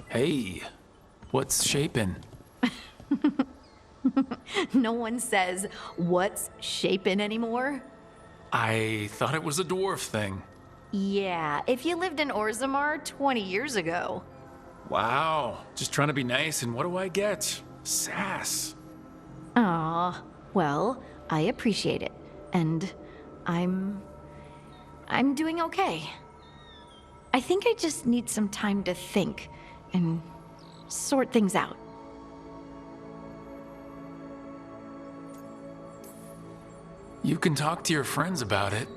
Hey, what's shaping? No one says, what's shaping anymore? I thought it was a dwarf thing. Yeah, if you lived in Orzammar 20 years ago. Wow, just trying to be nice, and what do I get? Sass. Aw, well, I appreciate it. And I'm doing okay. I think I just need some time to think and sort things out. You can talk to your friends about it.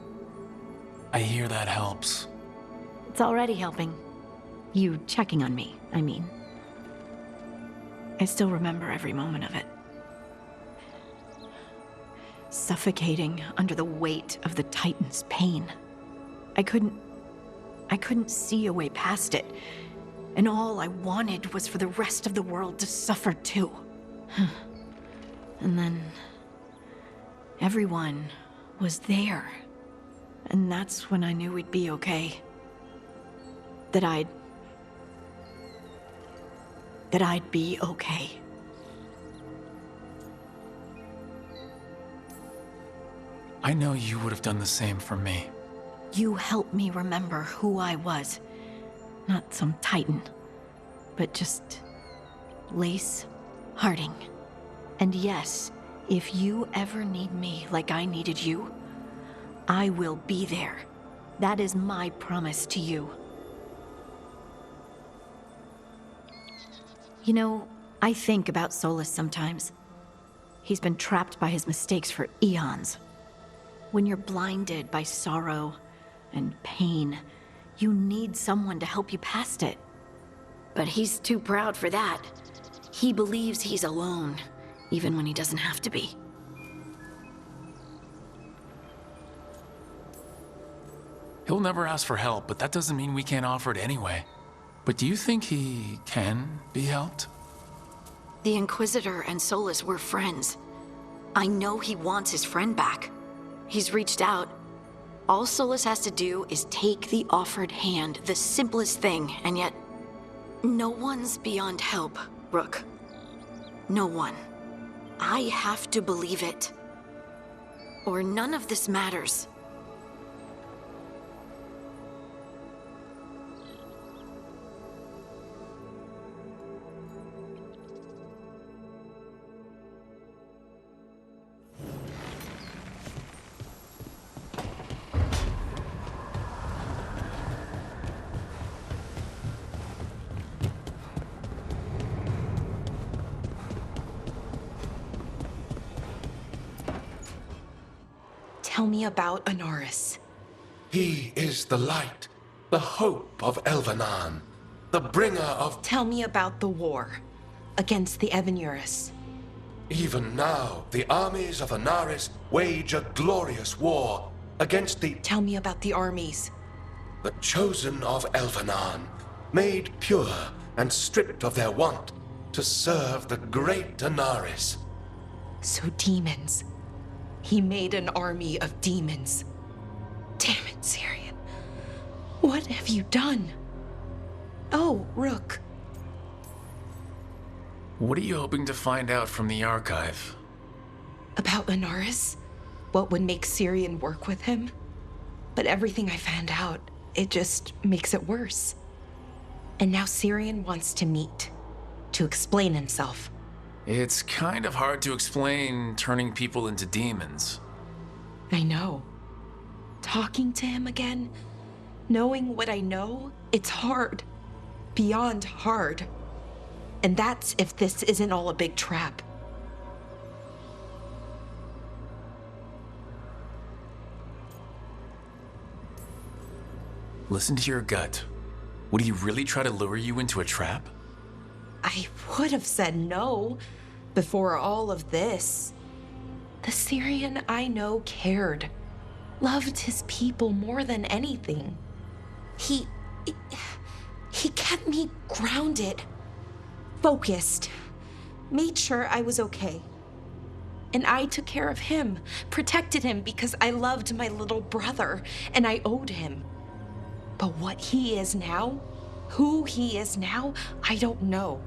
I hear that helps. It's already helping. You checking on me, I mean. I still remember every moment of it. Suffocating under the weight of the Titan's pain. I couldn't see a way past it. And all I wanted was for the rest of the world to suffer too. And then everyone was there. And that's when I knew we'd be okay. That I'd be okay. I know you would have done the same for me. You helped me remember who I was. Not some titan, but just Lace Harding. And yes, if you ever need me like I needed you, I will be there. That is my promise to you. You know, I think about Solas sometimes. He's been trapped by his mistakes for eons. When you're blinded by sorrow and pain, you need someone to help you past it. But he's too proud for that. He believes he's alone, even when he doesn't have to be. He'll never ask for help, but that doesn't mean we can't offer it anyway. But do you think he can be helped? The Inquisitor and Solas were friends. I know he wants his friend back. He's reached out. All Solas has to do is take the offered hand, the simplest thing, and yet no one's beyond help, Rook. No one. I have to believe it. Or none of this matters. Tell me about Anaris. He is the light, the hope of Elvenan, the bringer of... Tell me about the war against the Evenuris. Even now, the armies of Anaris wage a glorious war against the... Tell me about the armies. The chosen of Elvenan, made pure and stripped of their want to serve the great Anaris. So demons. He made an army of demons. Damn it, Syrian. What have you done? Oh, Rook. What are you hoping to find out from the archive? About Anaris? What would make Syrian work with him? But everything I found out, it just makes it worse. And now Syrian wants to meet, to explain himself. It's kind of hard to explain turning people into demons. I know. Talking to him again, knowing what I know, it's hard. Beyond hard. And that's if this isn't all a big trap. Listen to your gut. Would he really try to lure you into a trap? I would have said no before all of this. The Syrian I know cared, loved his people more than anything. He kept me grounded, focused, made sure I was okay. And I took care of him, protected him because I loved my little brother and I owed him. But what he is now, Who he is now, I don't know.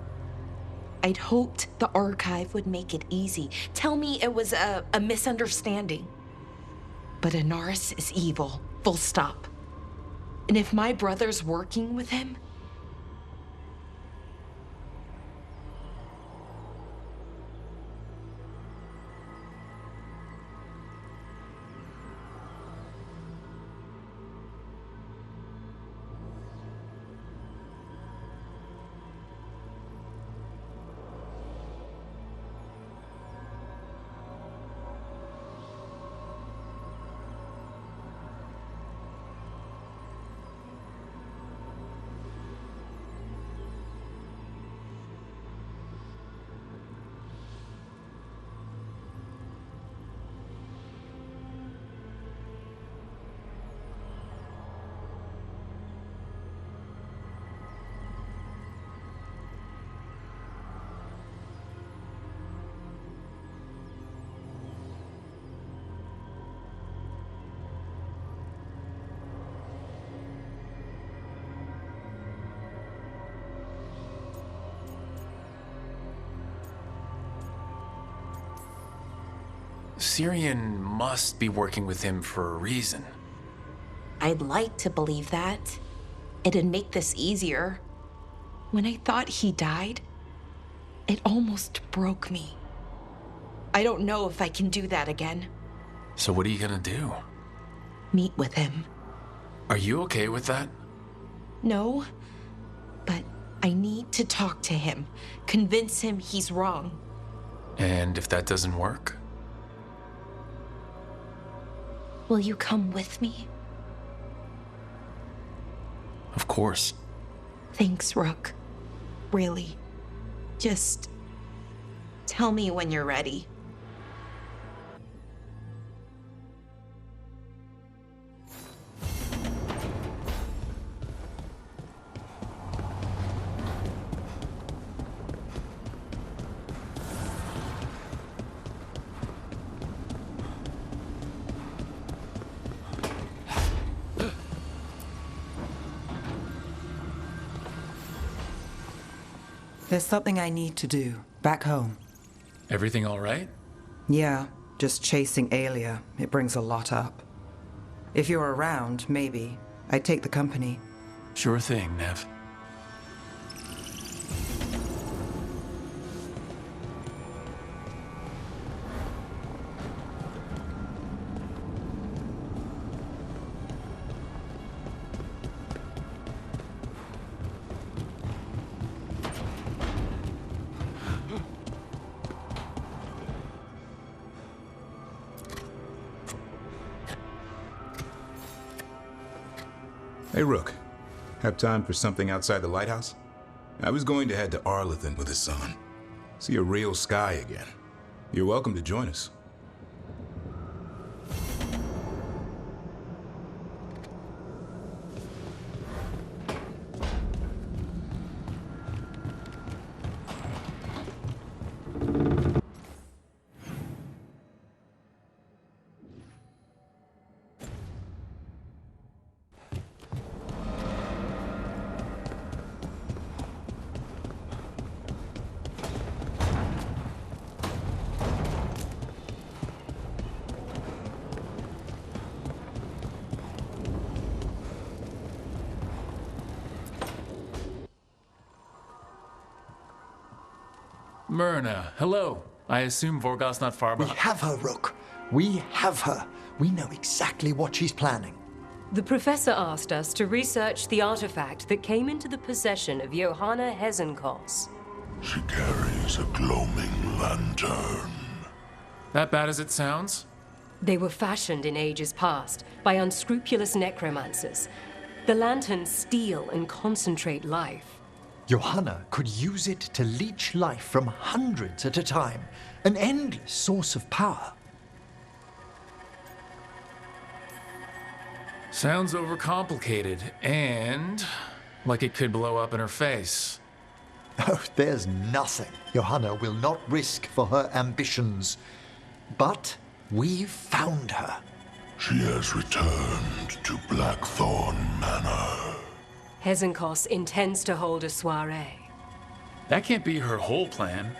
I'd hoped the archive would make it easy. Tell me it was a misunderstanding. But Inaris is evil, full stop. And if my brother's working with him, Syrian must be working with him for a reason. I'd like to believe that. It'd make this easier. When I thought he died, it almost broke me. I don't know if I can do that again. So what are you gonna do? Meet with him. Are you okay with that? No, but I need to talk to him. Convince him he's wrong. And if that doesn't work? Will you come with me? Of course. Thanks, Rook. Really. Just tell me when you're ready. There's something I need to do, back home. Everything all right? Yeah, just chasing Aelia. It brings a lot up. If you're around, maybe. I'd take the company. Sure thing, Neve. Hey, Rook. Have time for something outside the Lighthouse? I was going to head to Arlithan with the sun. See a real sky again. You're welcome to join us. Myrna, hello. I assume Vorgos's not far We behind. have her, Rook. We have her. We know exactly what she's planning. The professor asked us to research the artifact that came into the possession of Johanna Hezenkos. She carries a gloaming lantern. That bad as it sounds? They were fashioned in ages past by unscrupulous necromancers. The lanterns steal and concentrate life. Johanna could use it to leech life from hundreds at a time. An endless source of power. Sounds overcomplicated, and like it could blow up in her face. Oh, there's nothing Johanna will not risk for her ambitions. But we've found her. She has returned to Blackthorn Manor. Hezenkos intends to hold a soiree. That can't be her whole plan.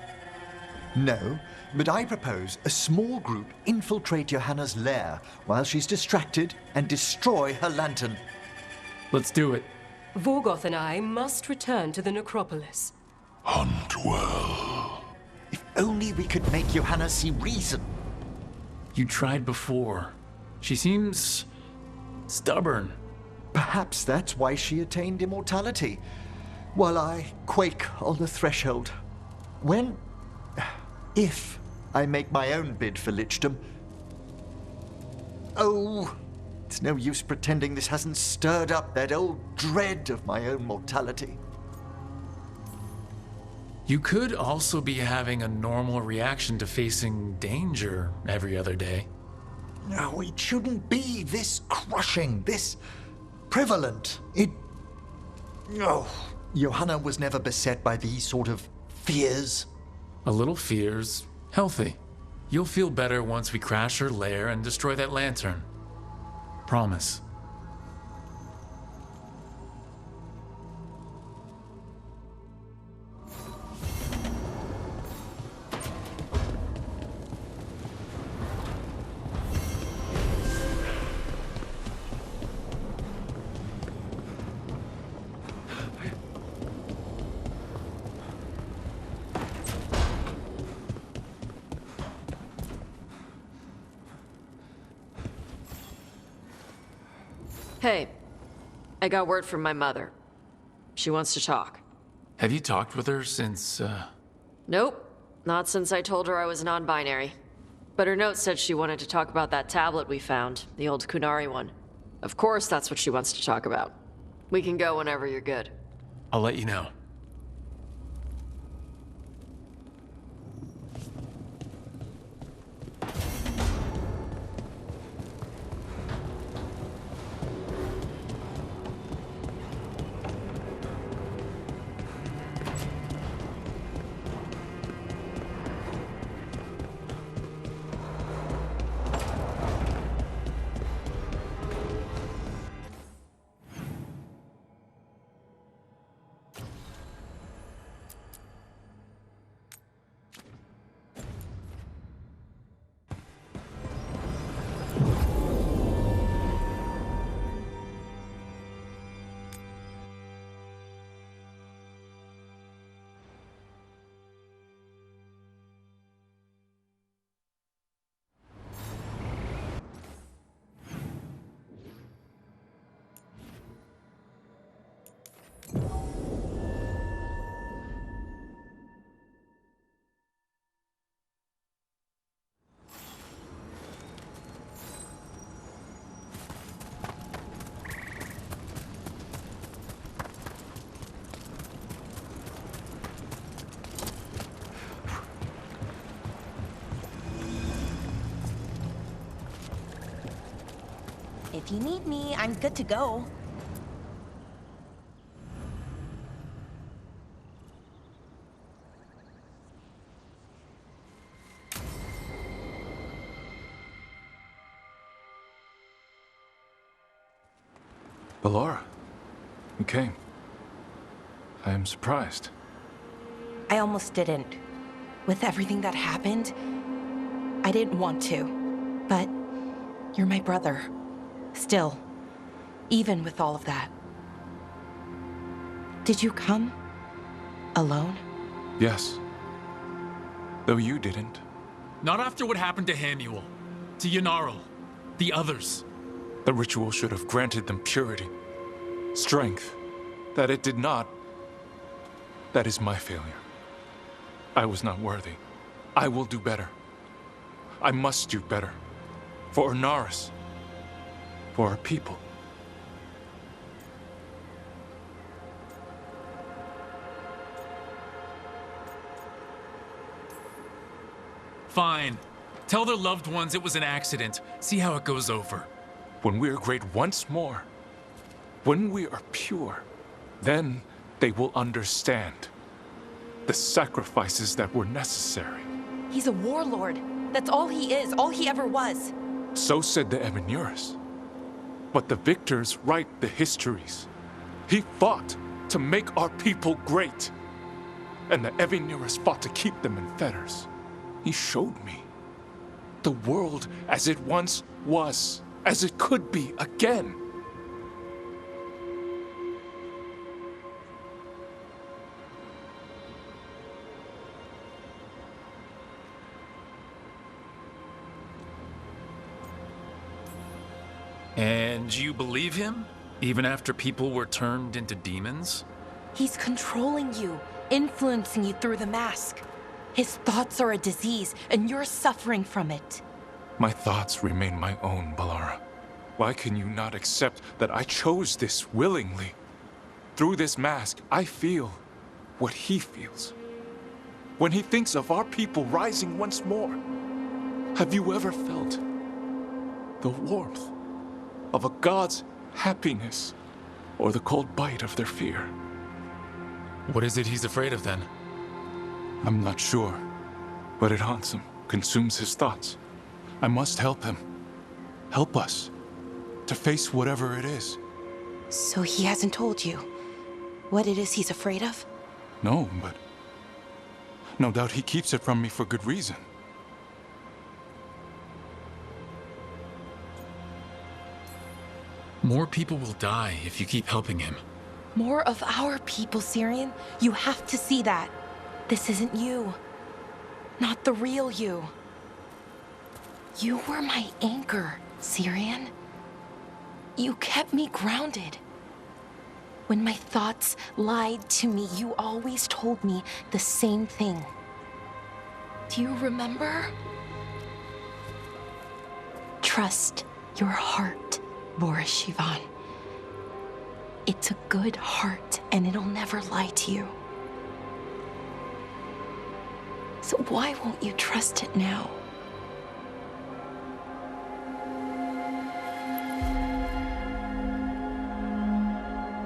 No, but I propose a small group infiltrate Johanna's lair while she's distracted and destroy her lantern. Let's do it. Vorgoth and I must return to the necropolis. Hunt well. If only we could make Johanna see reason. You tried before. She seems stubborn. Perhaps that's why she attained immortality, while I quake on the threshold. If I make my own bid for lichdom. Oh, it's no use pretending this hasn't stirred up that old dread of my own mortality. You could also be having a normal reaction to facing danger every other day. No, it shouldn't be this crushing, this prevalent. No. Johanna was never beset by these sort of fears. A little fear's healthy. You'll feel better once we crash her lair and destroy that lantern. Promise. Hey, I got word from my mother. She wants to talk. Have you talked with her since, Nope, not since I told her I was non-binary. But her note said she wanted to talk about that tablet we found, the old Kunari one. Of course that's what she wants to talk about. We can go whenever you're good. I'll let you know. If you need me, I'm good to go. Bellara, you came. I am surprised. I almost didn't. With everything that happened, I didn't want to. But you're my brother. Still, even with all of that. Did you come? Alone? Yes. Though you didn't. Not after what happened to Hamuel, to Yanarl, the others. The ritual should have granted them purity, strength. That it did not. That is my failure. I was not worthy. I will do better. I must do better. For Ornaris. For our people. Fine. Tell their loved ones it was an accident. See how it goes over. When we are great once more, when we are pure, then they will understand the sacrifices that were necessary. He's a warlord. That's all he is, all he ever was. So said the Emenuris. But the victors write the histories. He fought to make our people great. And the Evineras fought to keep them in fetters. He showed me the world as it once was, as it could be again. And you believe him? Even after people were turned into demons? He's controlling you, influencing you through the mask. His thoughts are a disease, and you're suffering from it. My thoughts remain my own, Bellara. Why can you not accept that I chose this willingly? Through this mask, I feel what he feels. When he thinks of our people rising once more, have you ever felt the warmth of a god's happiness or the cold bite of their fear? What is it he's afraid of then? I'm not sure, but it haunts him, consumes his thoughts. I must help him. Help us to face whatever it is. So he hasn't told you what it is he's afraid of? No, but no doubt he keeps it from me for good reason. More people will die if you keep helping him. More of our people, Syrian. You have to see that. This isn't you. Not the real you. You were my anchor, Syrian. You kept me grounded. When my thoughts lied to me, you always told me the same thing. Do you remember? Trust your heart, Boris Shivan. It's a good heart, and it'll never lie to you. So why won't you trust it now?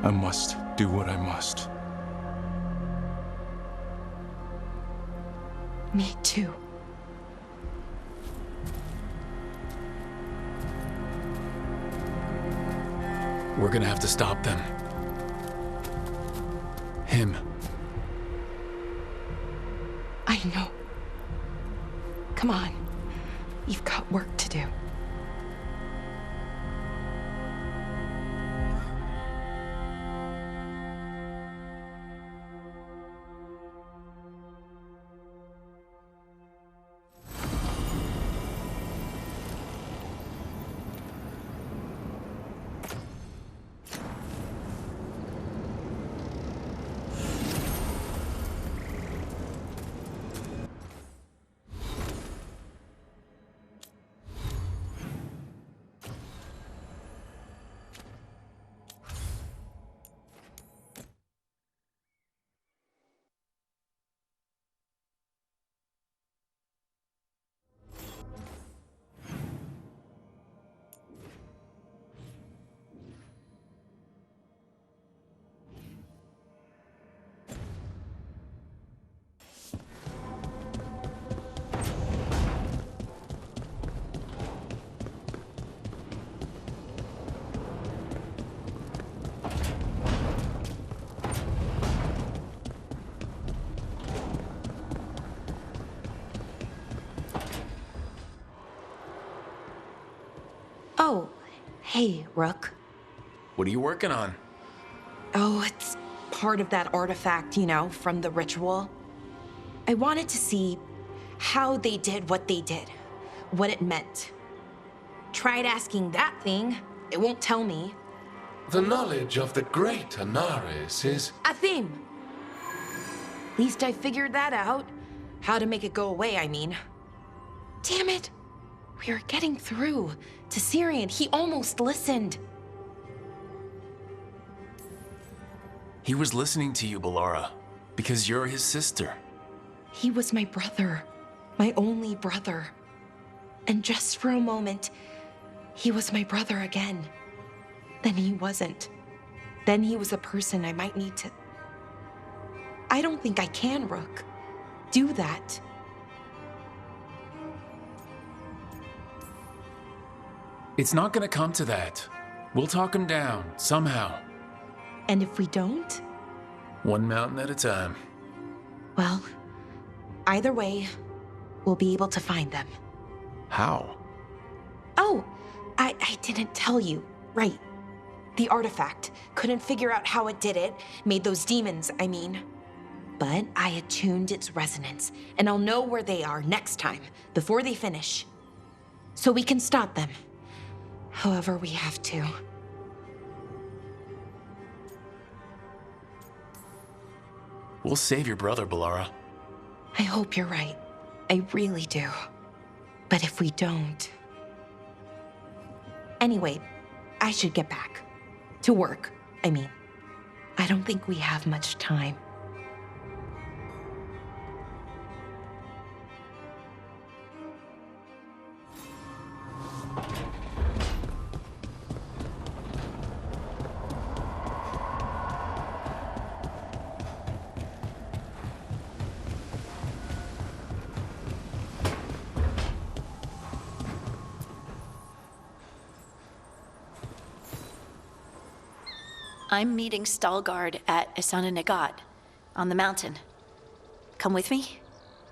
I must do what I must. Me too. We're gonna have to stop them. Him. I know. Come on. You've got work to do. Oh, hey, Rook. What are you working on? Oh, it's part of that artifact, you know, from the ritual. I wanted to see how they did what they did, what it meant. Tried asking that thing, it won't tell me. The knowledge of the great Anaris is... A theme! At least I figured that out. How to make it go away, I mean. Damn it! We were getting through to Syrian. He almost listened. He was listening to you, Bellara, because you're his sister. He was my brother, my only brother. And just for a moment, he was my brother again. Then he wasn't. Then he was a person I might need to... I don't think I can, Rook. Do that. It's not gonna come to that. We'll talk him down, somehow. And if we don't? One mountain at a time. Well, either way, we'll be able to find them. How? Oh, I didn't tell you. Right. The artifact. Couldn't figure out how it did it. Made those demons, I mean. But I attuned its resonance, and I'll know where they are next time, before they finish. So we can stop them. However we have to. We'll save your brother, Bellara. I hope you're right. I really do. But if we don't... Anyway, I should get back. To work, I mean. I don't think we have much time. I'm meeting Stalgard at Isana on the mountain. Come with me?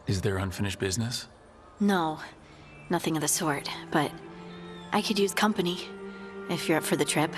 Is there unfinished business? No, nothing of the sort, but I could use company if you're up for the trip.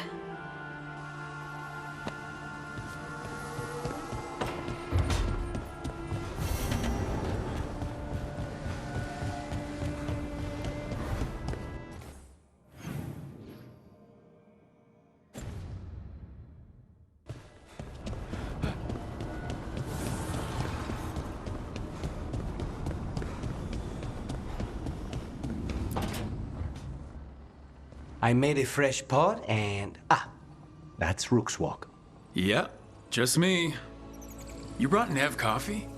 I made a fresh pot and... that's Rook's walk. Yeah, just me. You brought Neve coffee?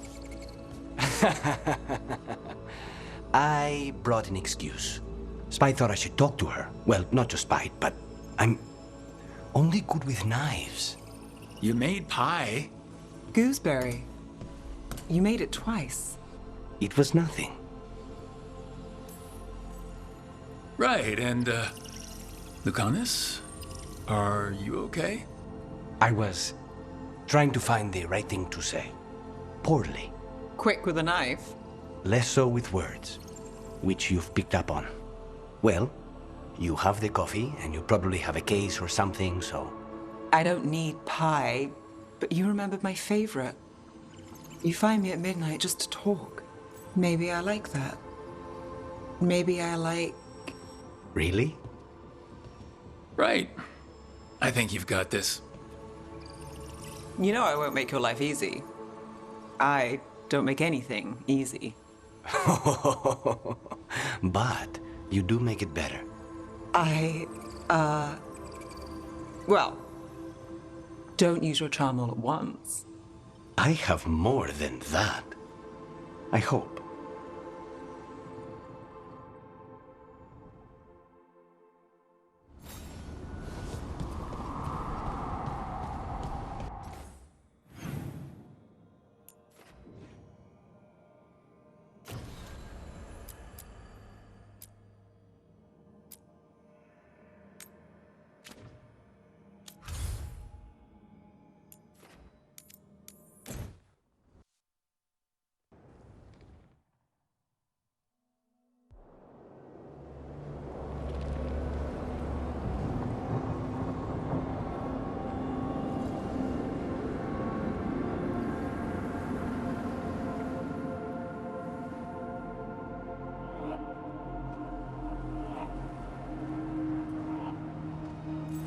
I brought an excuse. Spite thought I should talk to her. Well, not just Spite, but I'm only good with knives. You made pie. Gooseberry. You made it twice. It was nothing. Right, and, Lucanus? Are you okay? I was trying to find the right thing to say. Poorly. Quick with a knife. Less so with words, which you've picked up on. Well, you have the coffee, and you probably have a case or something, so... I don't need pie, but you remembered my favorite. You find me at midnight just to talk. Maybe I like that. Maybe I like... Really? Right. I think you've got this. You know I won't make your life easy. I don't make anything easy. But you do make it better. Well, don't use your charm all at once. I have more than that. I hope.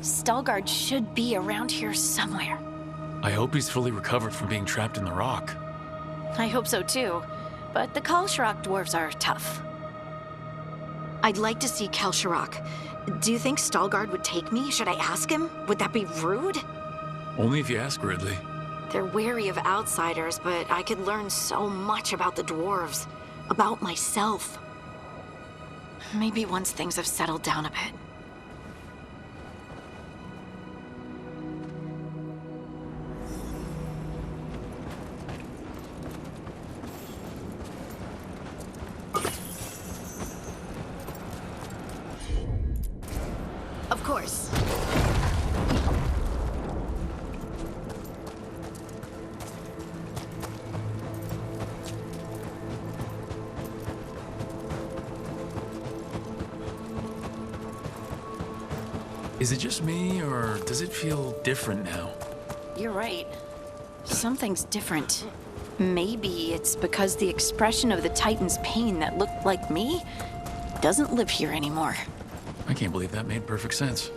Stalgard should be around here somewhere. I hope he's fully recovered from being trapped in the rock. I hope so too, but the Kalsharok dwarves are tough. I'd like to see Kalsharok. Do you think Stalgard would take me? Should I ask him? Would that be rude? Only if you ask Ridley. They're wary of outsiders, but I could learn so much about the dwarves. About myself. Maybe once things have settled down a bit. Of course. Is it just me, or does it feel different now? You're right. Something's different. Maybe it's because the expression of the Titan's pain that looked like me doesn't live here anymore. I can't believe that made perfect sense.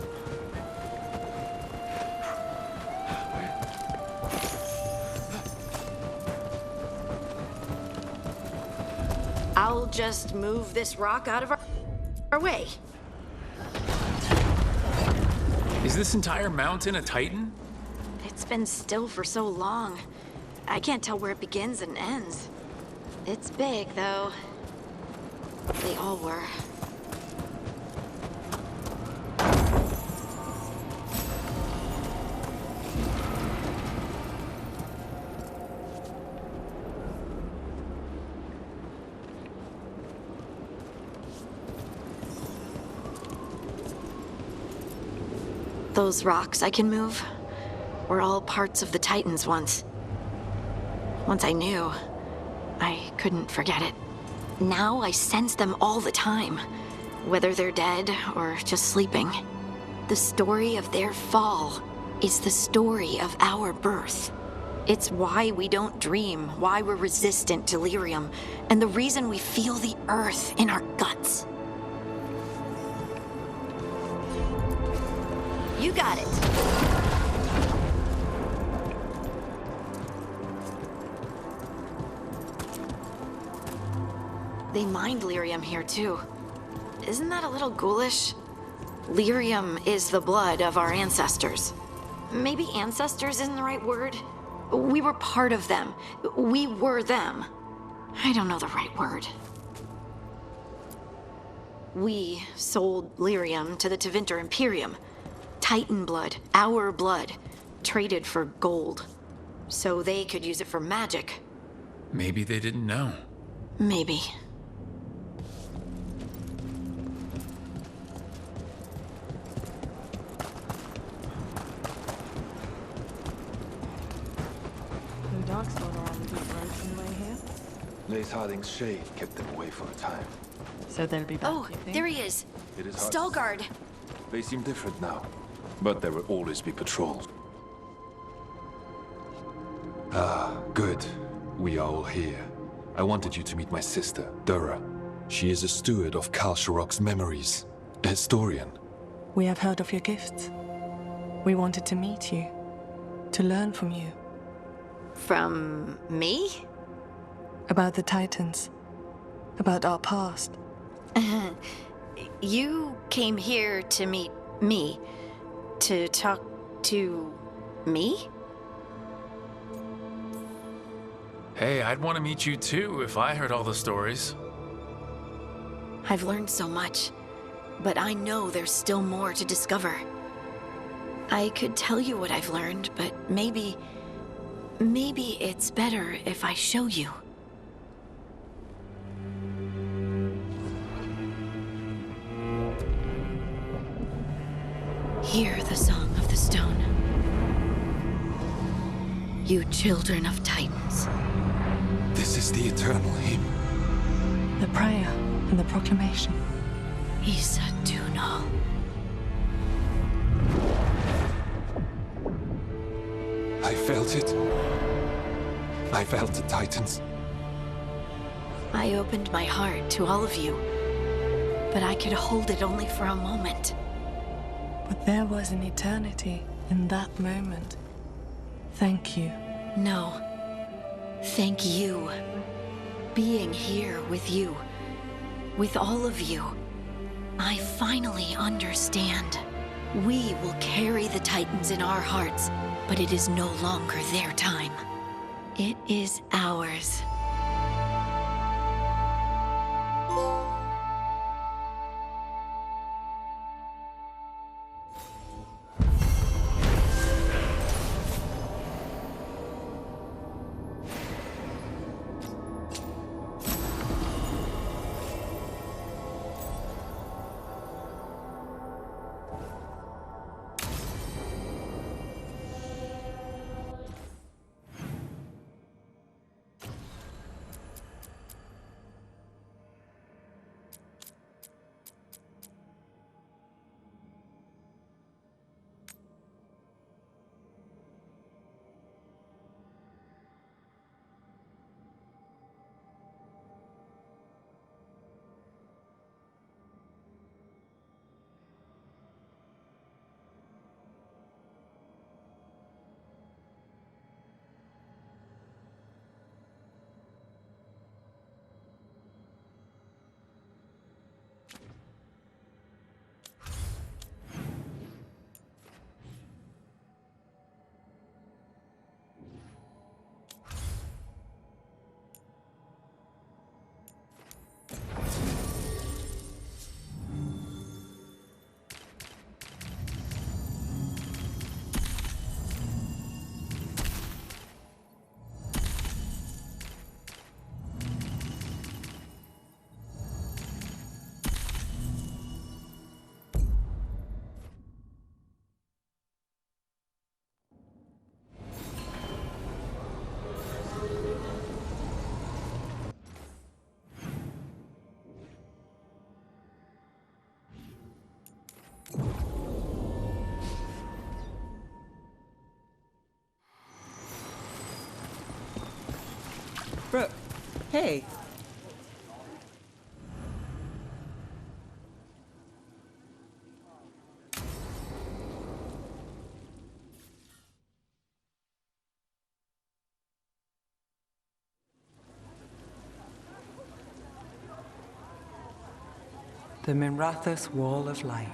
I'll just move this rock out of our way. Is this entire mountain a Titan? It's been still for so long. I can't tell where it begins and ends. It's big, though. They all were. Those rocks I can move were all parts of the Titans once. Once I knew, I couldn't forget it. Now I sense them all the time, whether they're dead or just sleeping. The story of their fall is the story of our birth. It's why we don't dream, why we're resistant to delirium, and the reason we feel the earth in our guts. You got it. They mined lyrium here too. Isn't that a little ghoulish? Lyrium is the blood of our ancestors. Maybe ancestors isn't the right word. We were part of them. We were them. I don't know the right word. We sold lyrium to the Tevinter Imperium. Titan blood, our blood, traded for gold. So they could use it for magic. Maybe they didn't know. Maybe. No dark spot around the deep roads on the way here. Lace Harding's shade kept them away for a time. So they'll be back, Oh, you think? there he is. It is hard. Stalguard. They seem different now, but there will always be patrols. Ah, good. We are all here. I wanted you to meet my sister, Dura. She is a steward of Khal Sharok's memories, a historian. We have heard of your gifts. We wanted to meet you, to learn from you. From me? About the Titans, about our past. You came here to meet me, to talk to me? Hey, I'd want to meet you too if I heard all the stories. I've learned so much, but I know there's still more to discover. I could tell you what I've learned, but maybe it's better if I show you. Hear the song of the stone. You children of Titans. This is the eternal hymn. The prayer and the proclamation. Isa Tunal. I felt it. I felt the Titans. I opened my heart to all of you, but I could hold it only for a moment. But there was an eternity in that moment. Thank you. No. Thank you. Being here with you, with all of you, I finally understand. We will carry the Titans in our hearts, but it is no longer their time. It is ours. Rook. Hey. The Minrathous Wall of Light.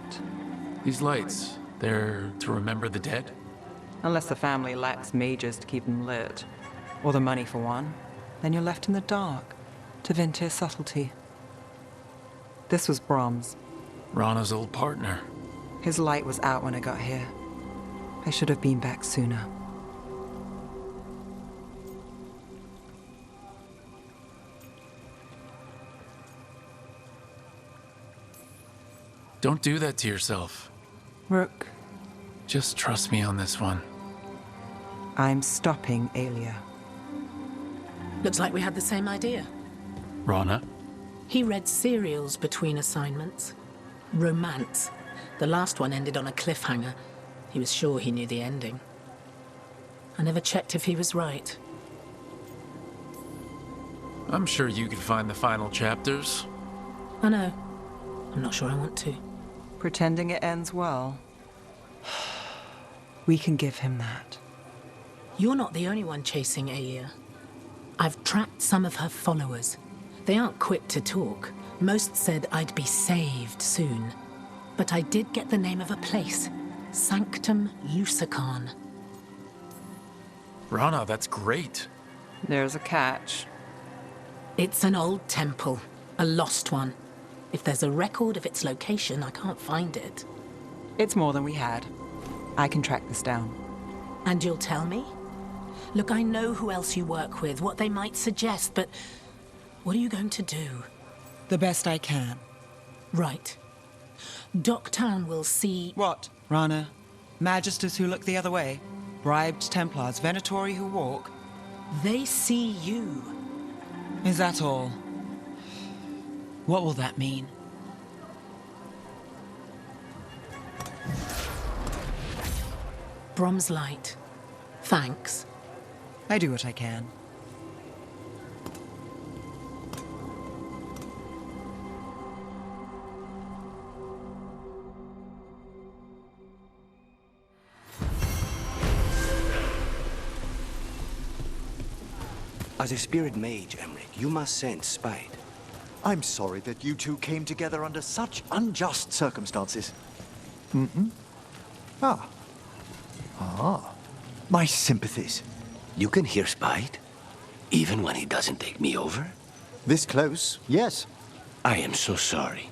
These lights, they're to remember the dead? Unless the family lacks mages to keep them lit, or the money for one, then you're left in the dark to Ventir's subtlety. This was Brahms. Rana's old partner. His light was out when I got here. I should have been back sooner. Don't do that to yourself. Rook. Just trust me on this one. I'm stopping Aelia. Looks like we had the same idea. Rana? He read serials between assignments. Romance. The last one ended on a cliffhanger. He was sure he knew the ending. I never checked if he was right. I'm sure you could find the final chapters. I know. I'm not sure I want to. Pretending it ends well. We can give him that. You're not the only one chasing Aelia. I've tracked some of her followers. They aren't quick to talk. Most said I'd be saved soon. But I did get the name of a place. Sanctum Lucican. Rana, that's great. There's a catch. It's an old temple. A lost one. If there's a record of its location, I can't find it. It's more than we had. I can track this down. And you'll tell me? Look, I know who else you work with, what they might suggest, but what are you going to do? The best I can. Right. Docktown will see... What, Rana? Magisters who look the other way? Bribed Templars, Venatori who walk? They see you. Is that all? What will that mean? Brom's light. Thanks. I do what I can. As a spirit mage, Emmerich, you must sense spite. I'm sorry that you two came together under such unjust circumstances. Mm-hmm. My sympathies. You can hear spite, even when he doesn't take me over? This close, yes. I am so sorry.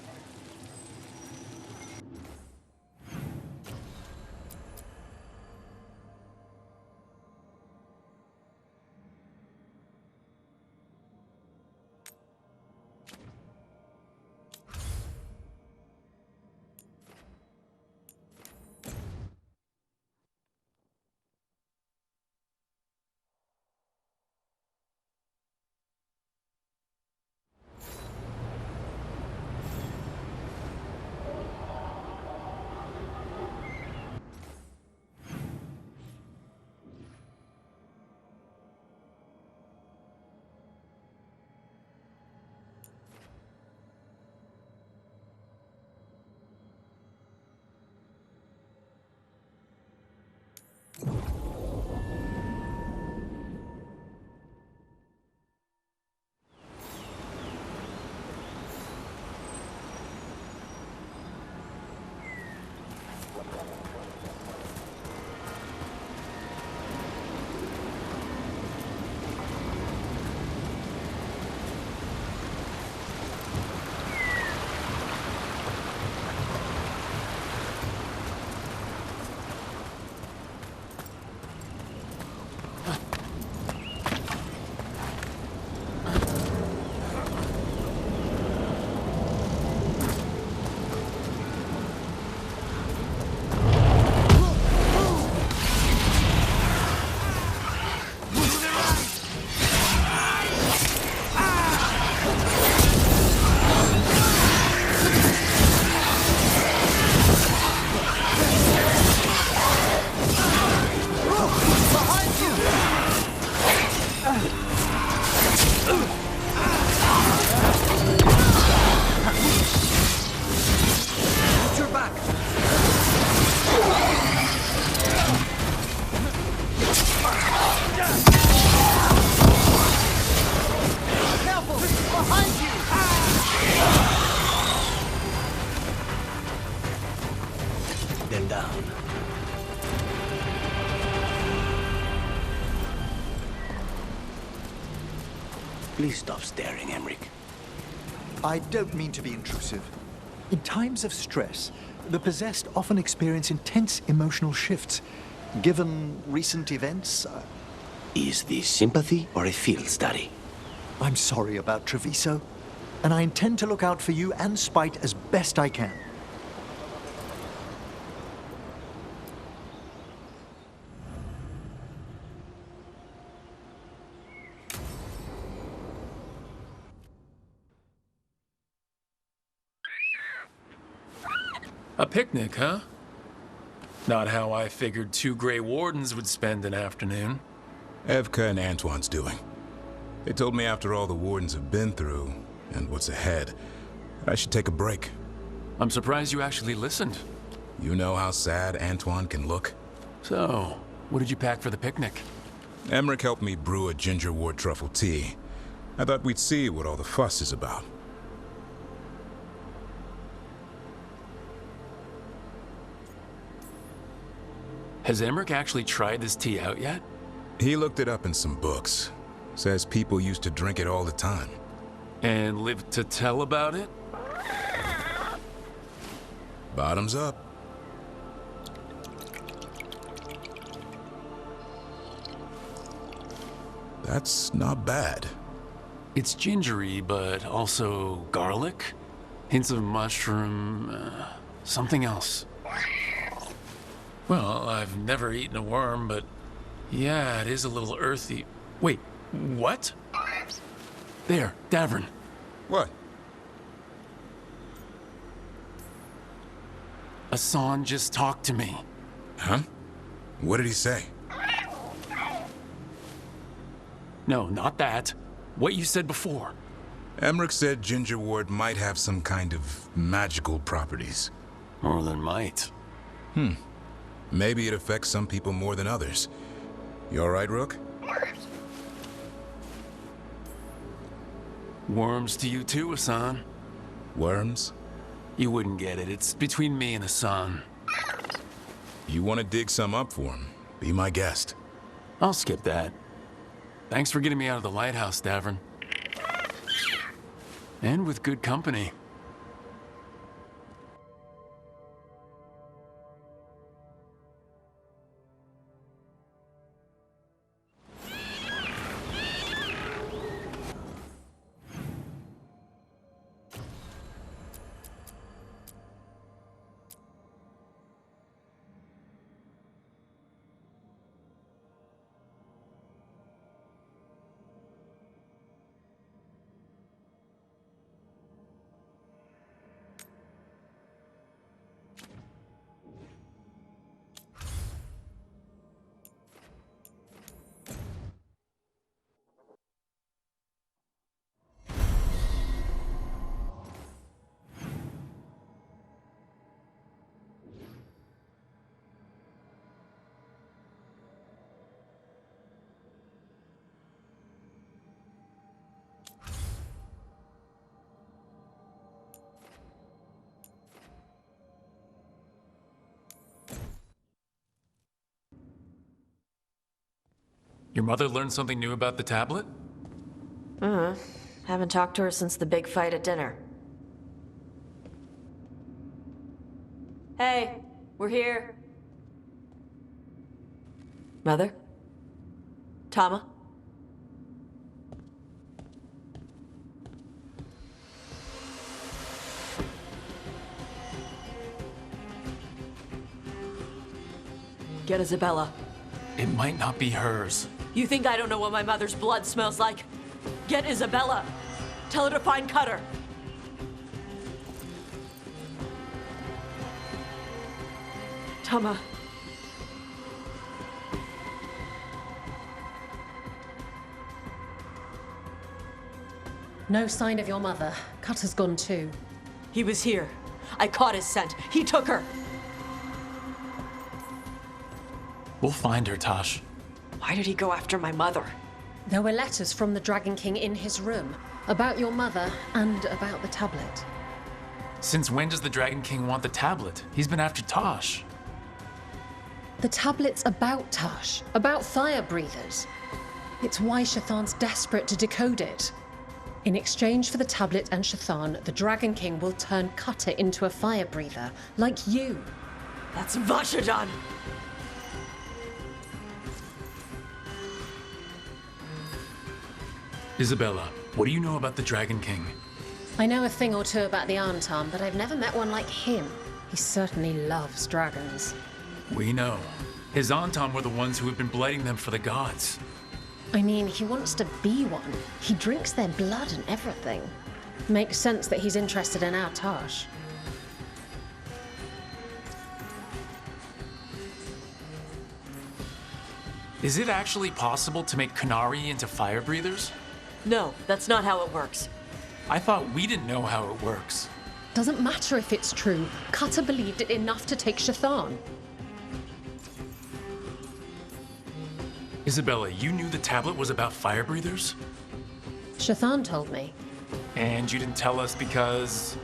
Please stop staring, Emmerich. I don't mean to be intrusive. In times of stress, the possessed often experience intense emotional shifts. Given recent events... Is this sympathy or a field study? I'm sorry about Treviso, and I intend to look out for you and Spite as best I can. A picnic, huh? Not how I figured 2 Grey Wardens would spend an afternoon. Evka and Antoine's doing. They told me after all the Wardens have been through, and what's ahead, I should take a break. I'm surprised you actually listened. You know how sad Antoine can look? So, what did you pack for the picnic? Emmerich helped me brew a ginger wort truffle tea. I thought we'd see what all the fuss is about. Has Emmerich actually tried this tea out yet? He looked it up in some books. Says people used to drink it all the time. And lived to tell about it? Bottoms up. That's not bad. It's gingery, but also garlic. Hints of mushroom, something else. Well, I've never eaten a worm, but yeah, it is a little earthy. Wait, what? There, Davrin. What? Hassan just talked to me. Huh? What did he say? No, not that. What you said before. Emmerich said ginger wort might have some kind of magical properties. More than might. Maybe it affects some people more than others. You all right, Rook? Worms to you too, Hassan. Worms? You wouldn't get it. It's between me and Hassan. You want to dig some up for him? Be my guest. I'll skip that. Thanks for getting me out of the lighthouse, Davrin. And with good company. Your mother learned something new about the tablet? Haven't talked to her since the big fight at dinner. Hey, we're here. Mother? Tama? Get Isabella. It might not be hers. You think I don't know what my mother's blood smells like? Get Isabella. Tell her to find Cutter. Tama. No sign of your mother. Cutter's gone too. He was here. I caught his scent. He took her. We'll find her, Taash. Why did he go after my mother? There were letters from the Dragon King in his room about your mother and about the tablet. Since when does the Dragon King want the tablet? He's been after Taash. The tablet's about Taash, about fire breathers. It's why Shathan's desperate to decode it. In exchange for the tablet and Shathan, the Dragon King will turn Cutter into a fire breather, like you. That's Vashadan! Isabella, what do you know about the Dragon King? I know a thing or two about the Arntam, but I've never met one like him. He certainly loves dragons. We know. His Antam were the ones who have been blighting them for the gods. I mean, he wants to be one. He drinks their blood and everything. Makes sense that he's interested in our Taash. Is it actually possible to make Qunari into fire breathers? No, that's not how it works. I thought we didn't know how it works. Doesn't matter if it's true. Cutter believed it enough to take Shathan. Isabella, you knew the tablet was about fire breathers? Shathan told me. And you didn't tell us because...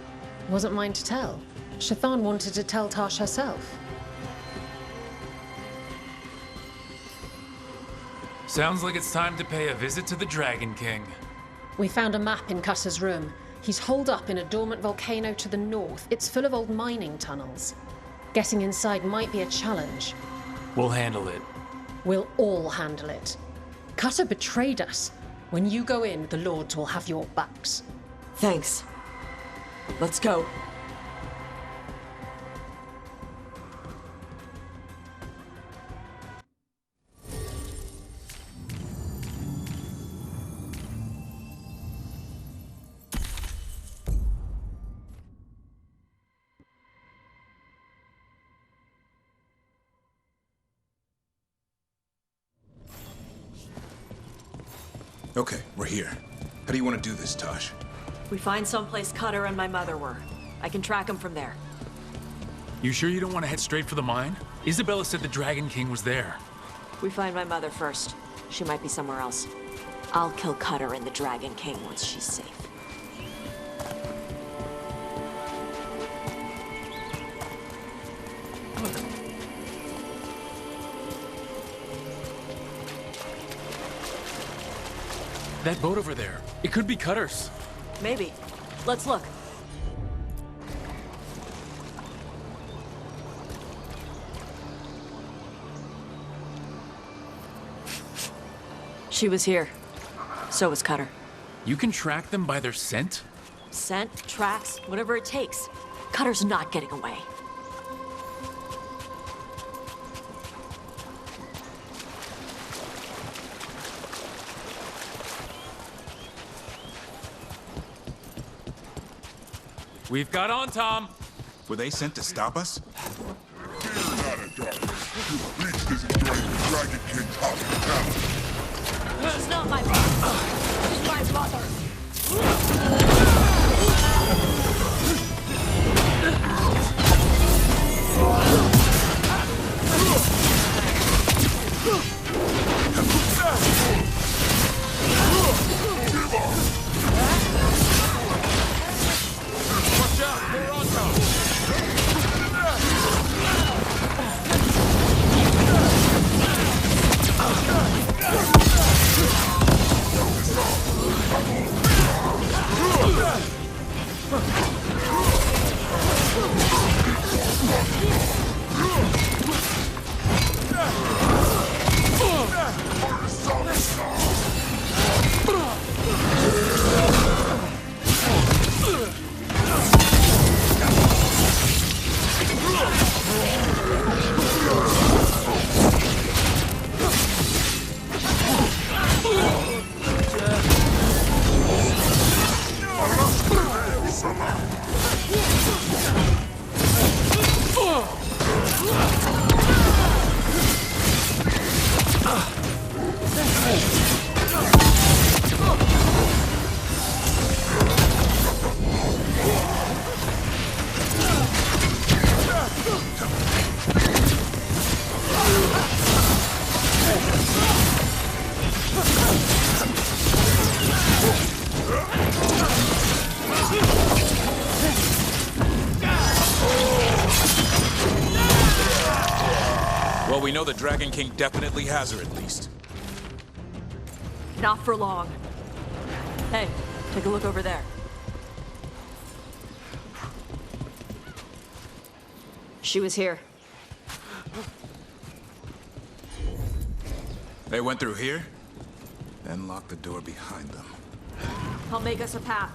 Wasn't mine to tell. Shathan wanted to tell Taash herself. Sounds like it's time to pay a visit to the Dragon King. We found a map in Cutter's room. He's holed up in a dormant volcano to the north. It's full of old mining tunnels. Getting inside might be a challenge. We'll handle it. We'll all handle it. Cutter betrayed us. When you go in, the Lords will have your backs. Thanks. Let's go. Okay, we're here. How do you want to do this, Taash? We find someplace Cutter and my mother were. I can track them from there. You sure you don't want to head straight for the mine? Isabella said the Dragon King was there. We find my mother first. She might be somewhere else. I'll kill Cutter and the Dragon King once she's safe. That boat over there, it could be Cutter's. Maybe. Let's look. She was here. So was Cutter. You can track them by their scent? Scent, tracks, whatever it takes. Cutter's not getting away. We've got on, Tom. Were they sent to stop us? Fear not, a dark. Your beast is enjoying the Dragon King's hospitality. She's not my mother. She's my mother. Watch out, they're on top. Well, we know the Dragon King definitely has her, at least. Not for long. Hey, take a look over there. She was here. They went through here, then locked the door behind them. I'll make us a path.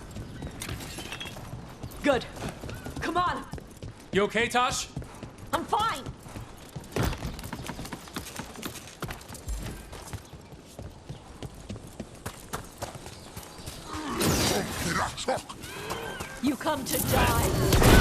Good. Come on! You okay, Taash? I'm fine! You come to die!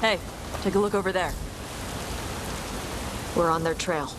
Hey, take a look over there. We're on their trail.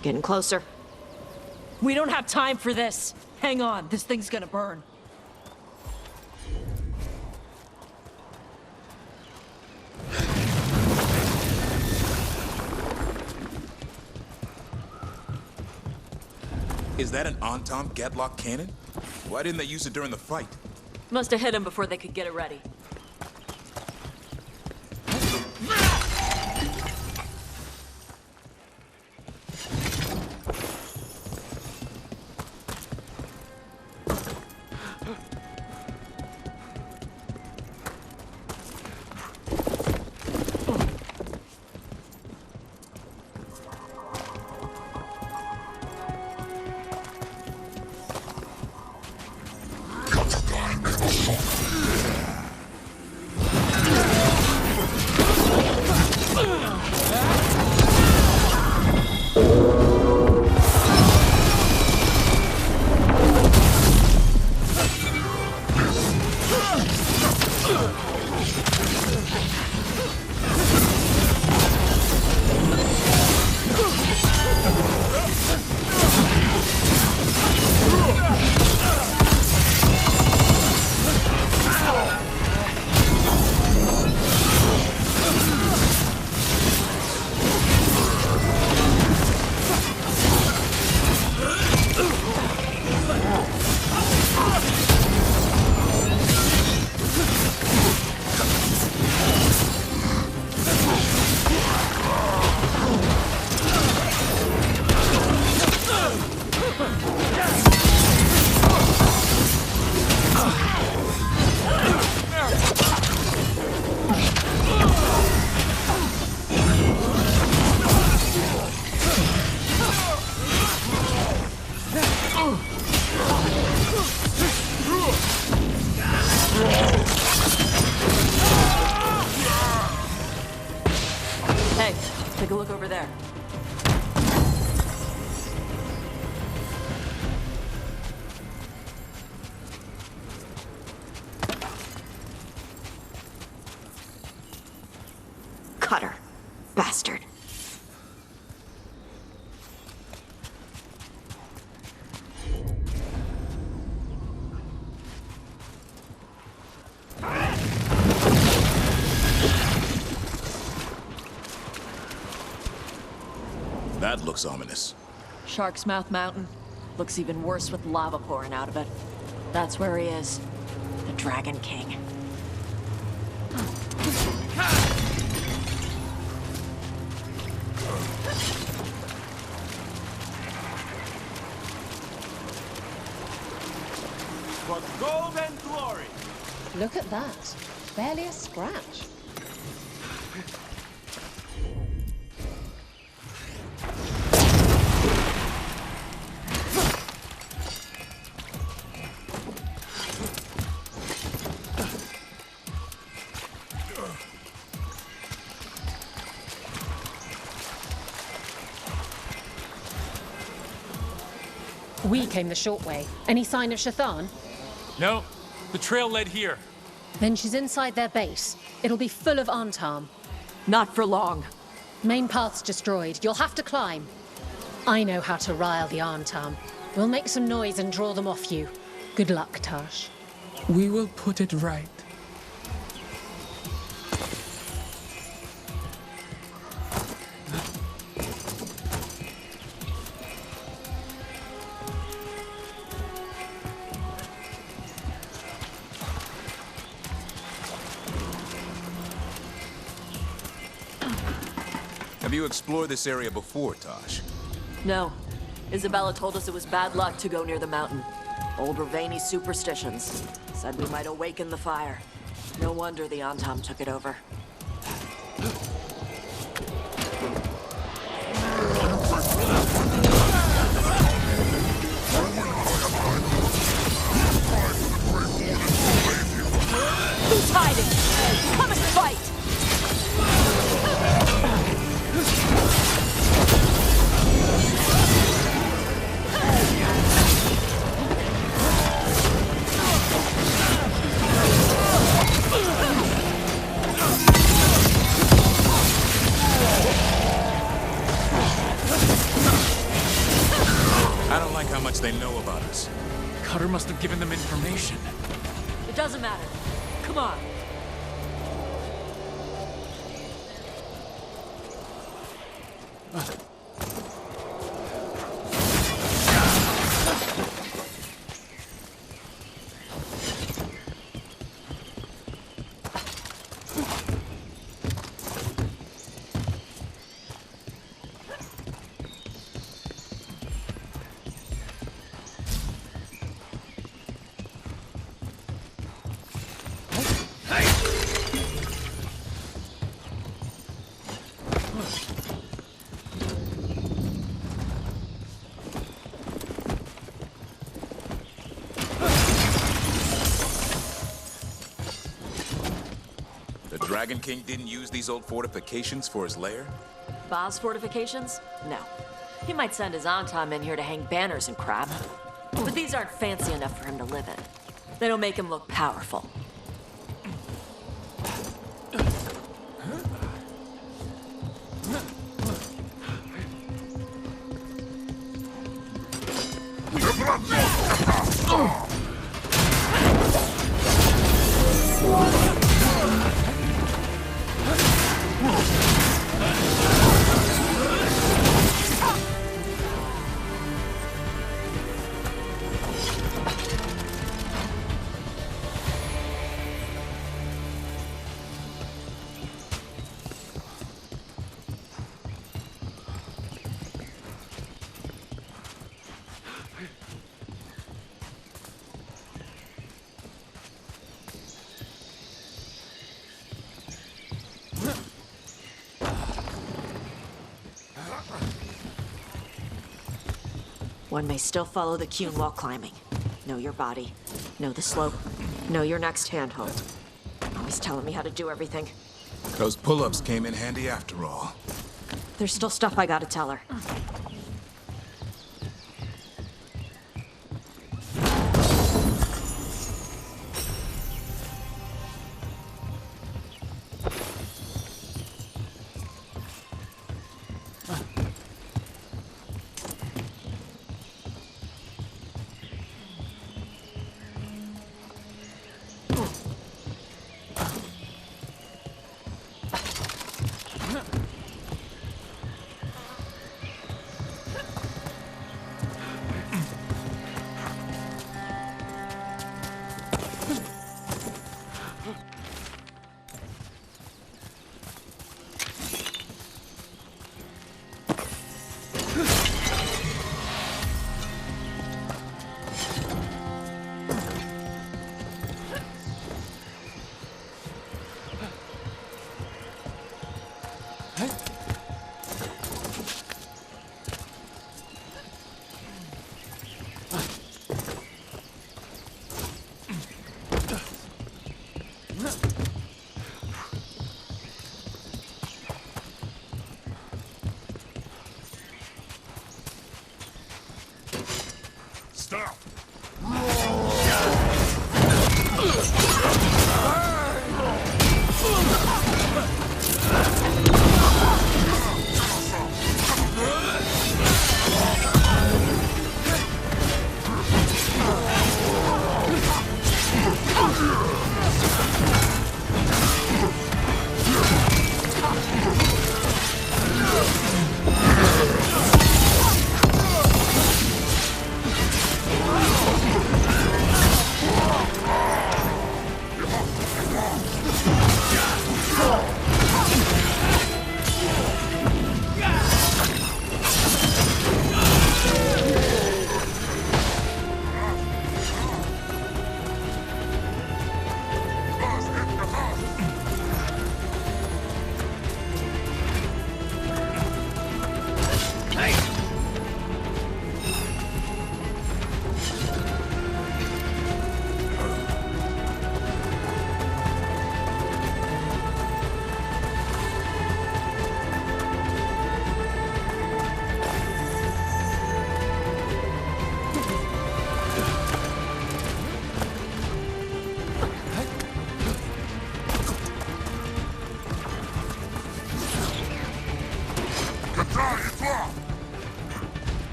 We're getting closer. We don't have time for this. Hang on, this thing's gonna burn. Is that an Entente Gatlock cannon? Why didn't they use it during the fight? Must have hit him before they could get it ready. Take a look over there. Cutter. Bastard. That looks ominous. Shark's Mouth Mountain. Looks even worse with lava pouring out of it. That's where he is. The Dragon King. For gold and glory! Look at that. Barely a scratch. We came the short way. Any sign of Shathan? No, the trail led here. Then she's inside their base. It'll be full of Antam. Not for long. Main path's destroyed. You'll have to climb. I know how to rile the Antam. We'll make some noise and draw them off you. Good luck, Taash. We will put it right. Have you explored this area before, Taash? No. Isabella told us it was bad luck to go near the mountain. Old Ravani superstitions. Said we might awaken the fire. No wonder the Antam took it over. Who's hiding? Come and fight! I don't like how much they know about us. Cutter must have given them information. It doesn't matter. Come on. Dragon King didn't use these old fortifications for his lair? Ba's fortifications? No. He might send his Antam in here to hang banners and crap. But these aren't fancy enough for him to live in. They don't make him look powerful. One may still follow the Qun while climbing. Know your body. Know the slope. Know your next handhold. Always telling me how to do everything. Those pull-ups came in handy after all. There's still stuff I gotta tell her. Stop!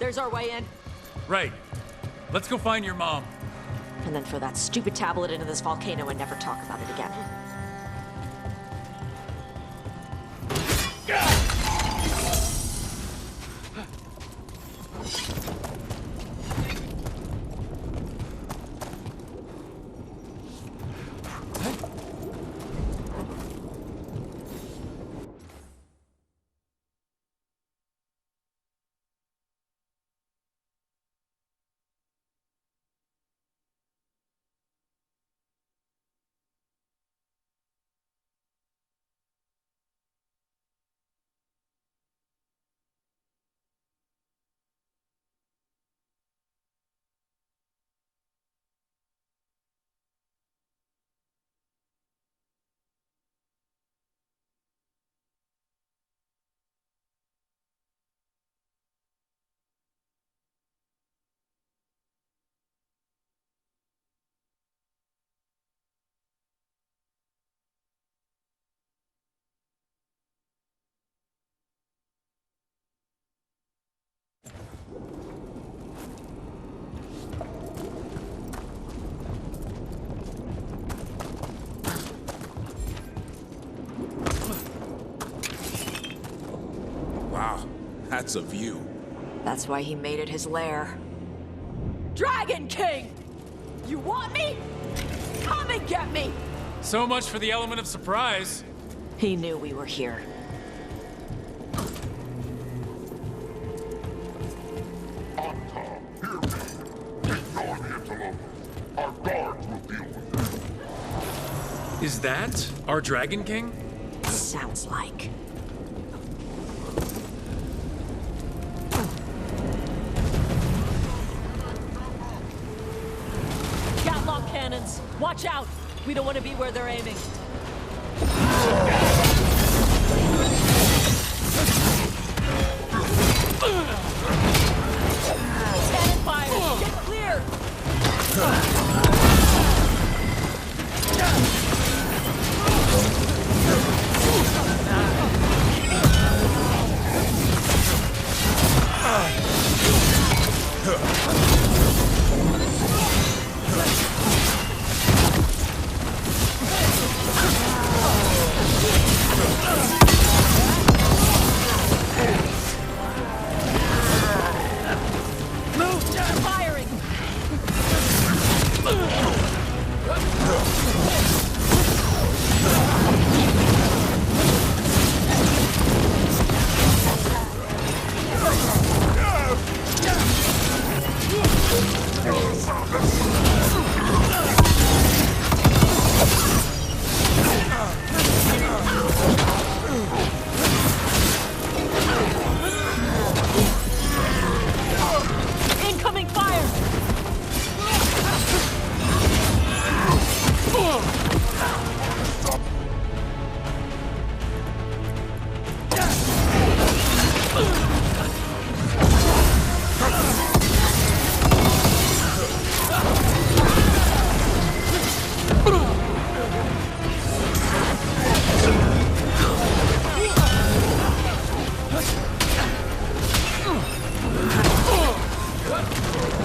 There's our way in. Right. Let's go find your mom. And then throw that stupid tablet into this volcano and never talk about it again. Wow, that's a view. That's why he made it his lair. Dragon King! You want me? Come and get me! So much for the element of surprise. He knew we were here. Our guards will deal with Is that our Dragon King? Sounds like. Gatlock cannons! Watch out! We don't want to be where they're aiming. Cannon fire! Get clear! Incoming fire!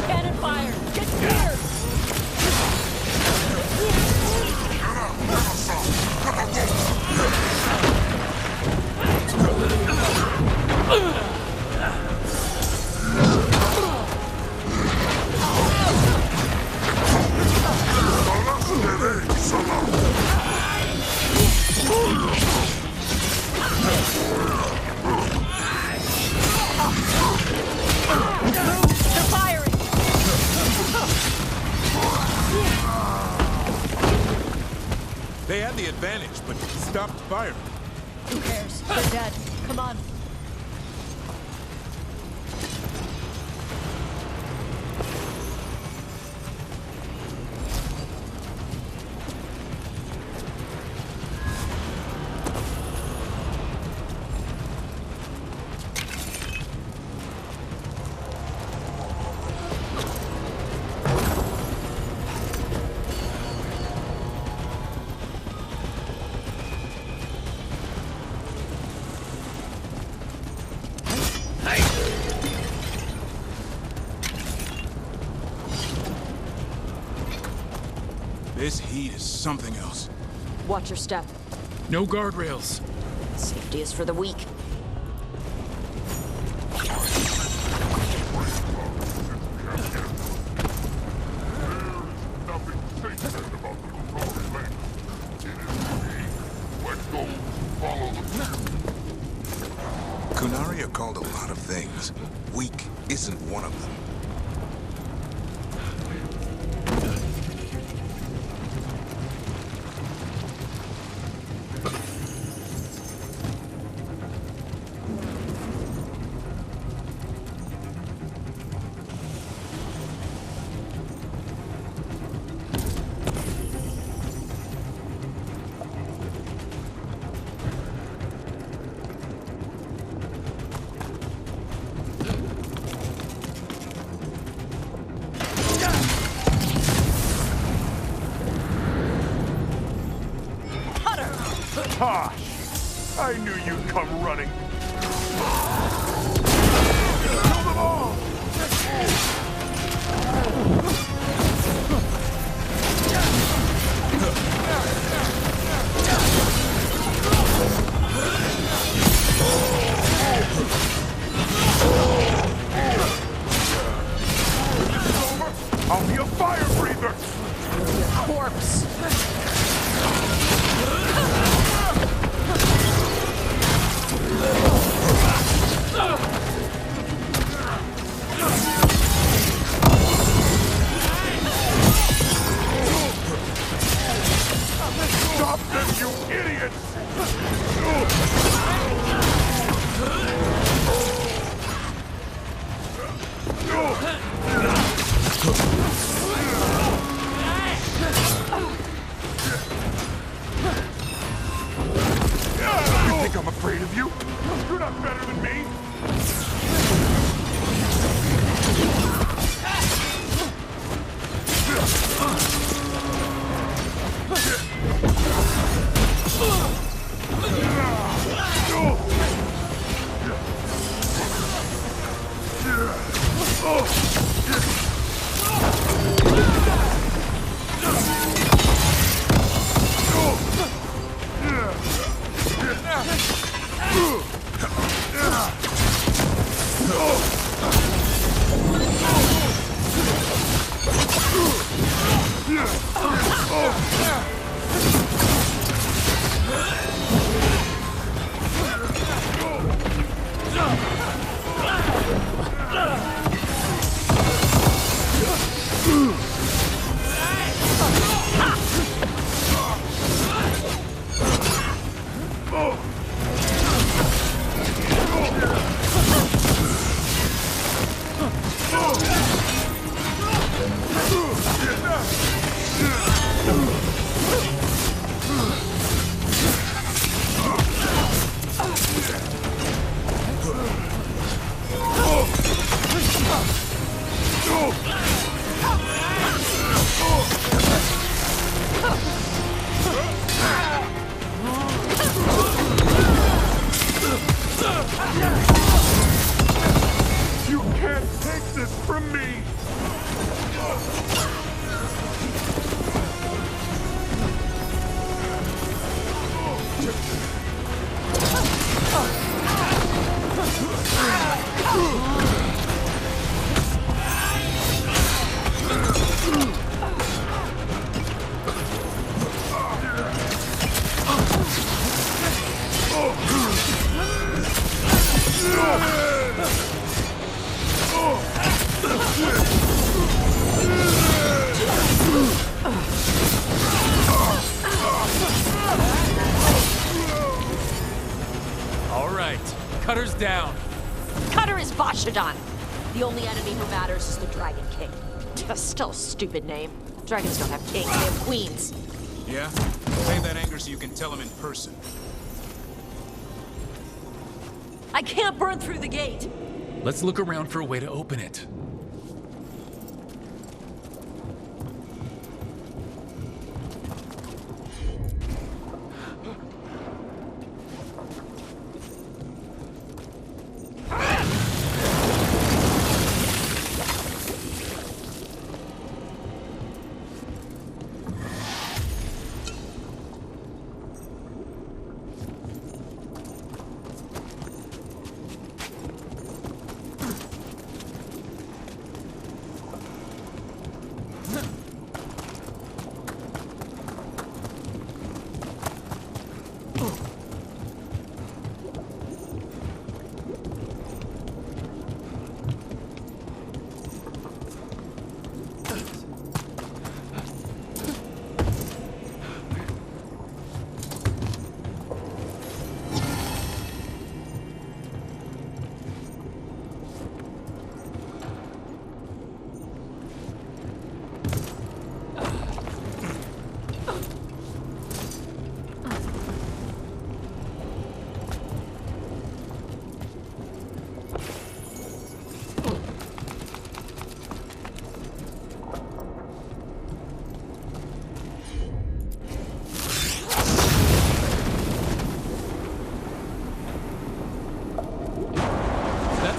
Cannon fire! Get clear! They're firing! They had the advantage, but stopped firing. Who cares? They're dead. Come on. This heat is something else. Watch your step. No guardrails. Safety is for the weak. Kunari are called a lot of things. Weak isn't one of them. Taash! I knew you'd come running. Kill them all! I'll be a fire breather! Corpse! Stop them, you idiots! You think I'm afraid of you? You're not better than me! You can't take this from me! All right, Cutter's down. Cutter is Vashadon. The only enemy who matters is the Dragon King. Still a stupid name. Dragons don't have kings, they have queens. Yeah? Save that anger so you can tell him in person. I can't burn through the gate. Let's look around for a way to open it.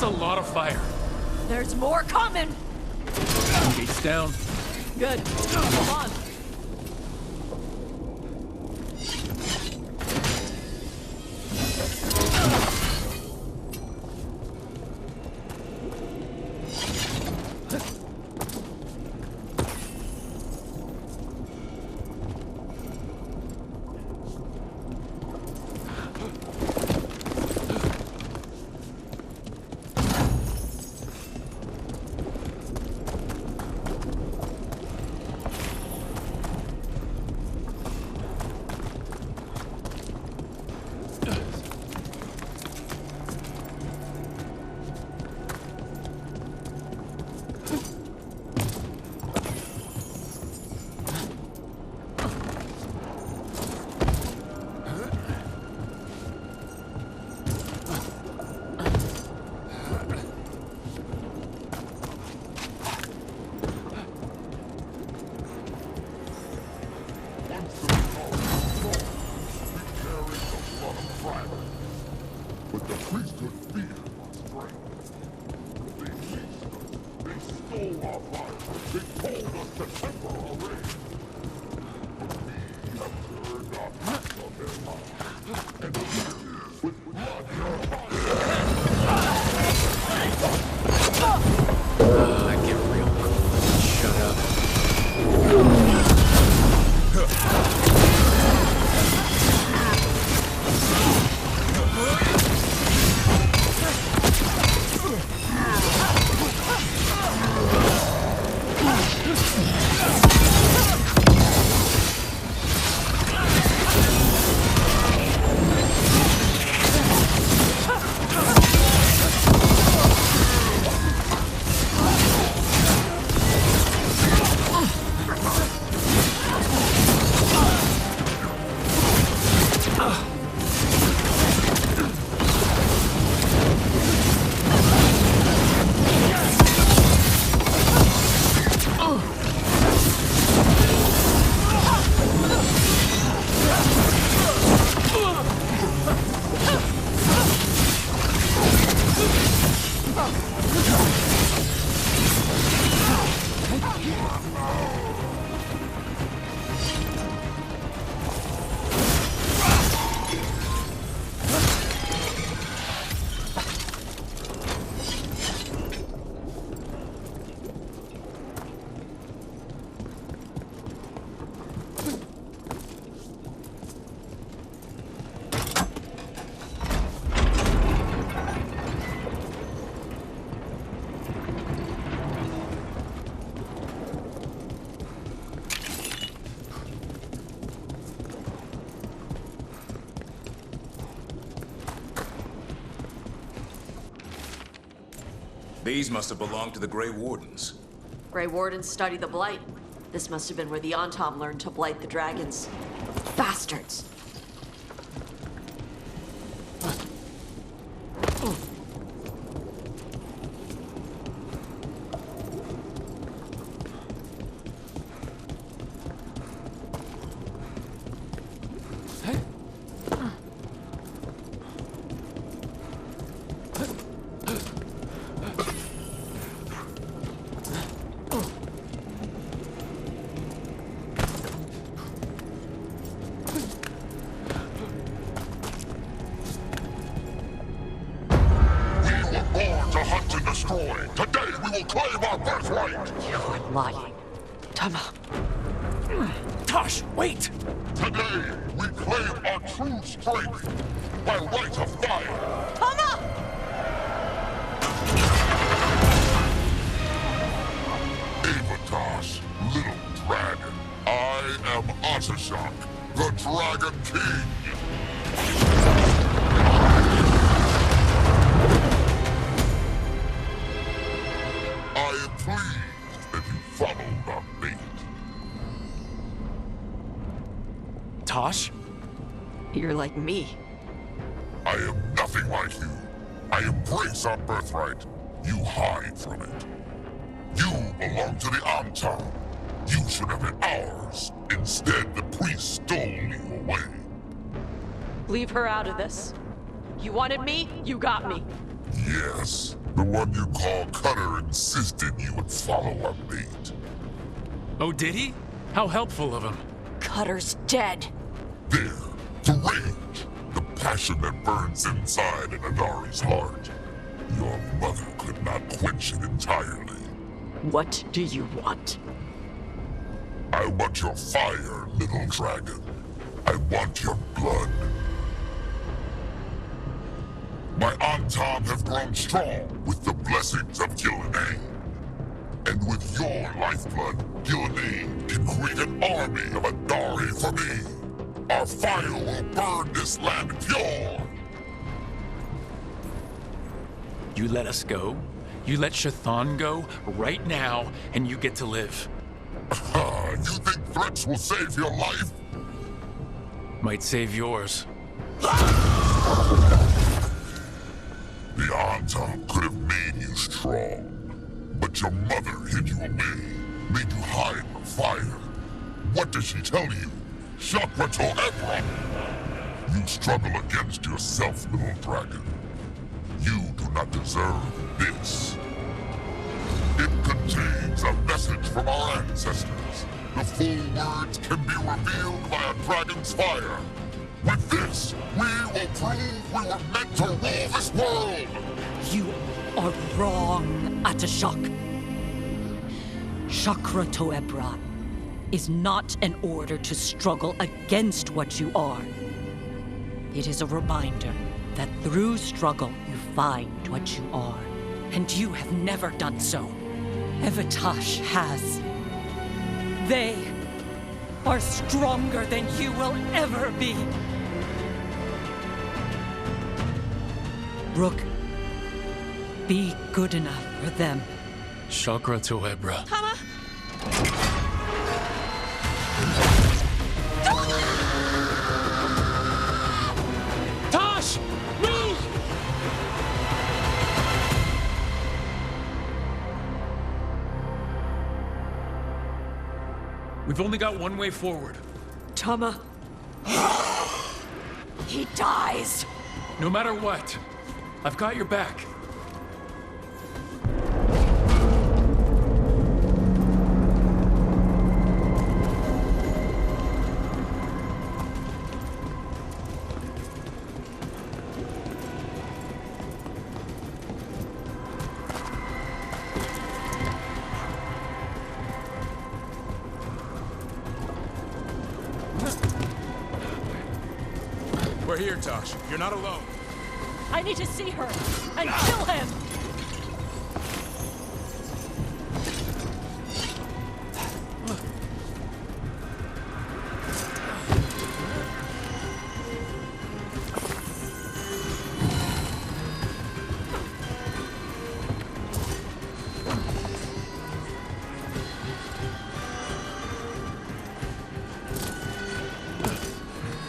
That's a lot of fire. There's more coming! Gates down. Good. Come on. But the priesthood feared our strength. They stole our fire. They told us to temper our rage. But we have turned our backs on their power. And with blood in our I get real cold. Shut up. These must have belonged to the Grey Wardens. Grey Wardens study the Blight. This must have been where the Antom learned to blight the dragons. Bastards! Today we will claim our birthright! You are lying. Tama. Taash, wait! Today we claim our true strength by right of fire! Tama! Taash, little dragon. I am Ottershok, the Dragon King! I am pleased that you followed our fate. Taash? You're like me. I am nothing like you. I embrace our birthright. You hide from it. You belong to the Antom. You should have been ours. Instead, the priest stole you away. Leave her out of this. You wanted me, you got me. Yes, the one you call Cutter insisted you would follow our mate. Oh, did he? How helpful of him. Cutter's dead. There, the rage, the passion that burns inside an Anari's heart. Your mother could not quench it entirely. What do you want? I want your fire, little dragon. I want your blood. My Antam have grown strong with the blessings of Gillenane. And with your lifeblood, Gillenane can create an army of Andari for me. Our fire will burn this land pure. You let us go? You let Shathan go right now, and you get to live. You think threats will save your life? Might save yours. The Antam could have made you strong, but your mother hid you away, made you hide the fire. What does she tell you? Chakra to Ebra! You struggle against yourself, little dragon. You do not deserve this. It contains a message from our ancestors. The full words can be revealed by a dragon's fire. With this, we will prove we were meant to rule this world! You are wrong, Atashak. Chakra to Ebra is not an order to struggle against what you are. It is a reminder that through struggle you find what you are. And you have never done so. Taash has. They are stronger than you will ever be. Rook, be good enough for them. Chakra to Ebra. Tama! Taash! Move! We've only got one way forward. Tama. He dies! No matter what, I've got your back. We're here, Taash. You're not alone. I need to see her and kill him!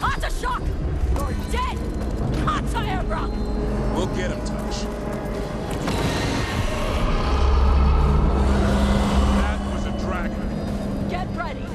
Atashak! You're dead! Ataebra! We'll get him, Taash. That was a dragon. Get ready!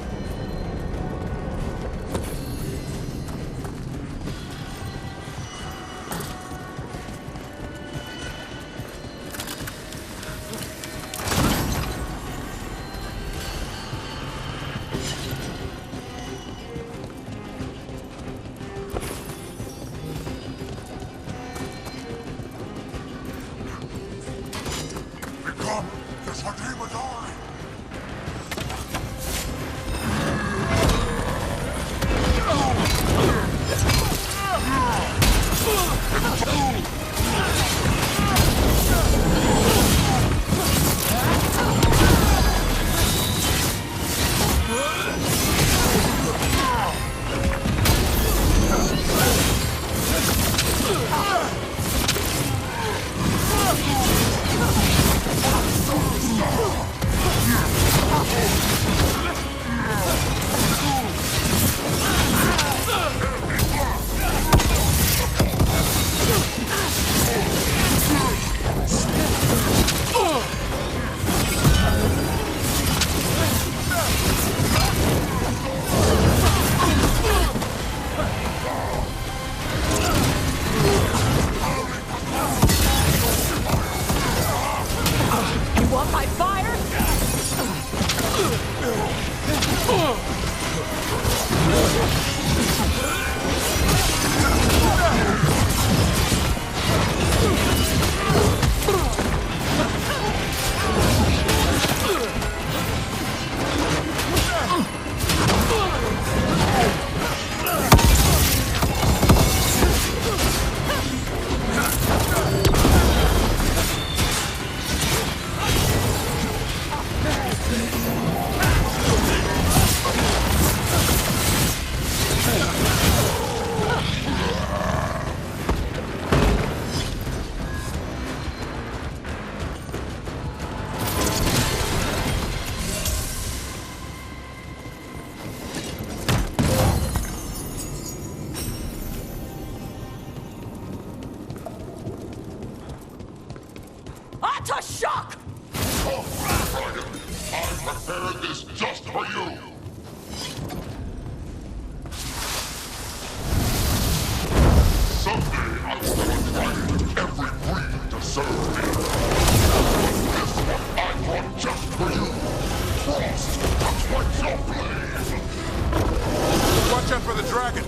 Shock! Oh, Dragon! I prepared this just for you! Someday I will have a dragon in every breed to serve me. This one I brought just for you! Frost, what's your blade? Watch out for the dragon!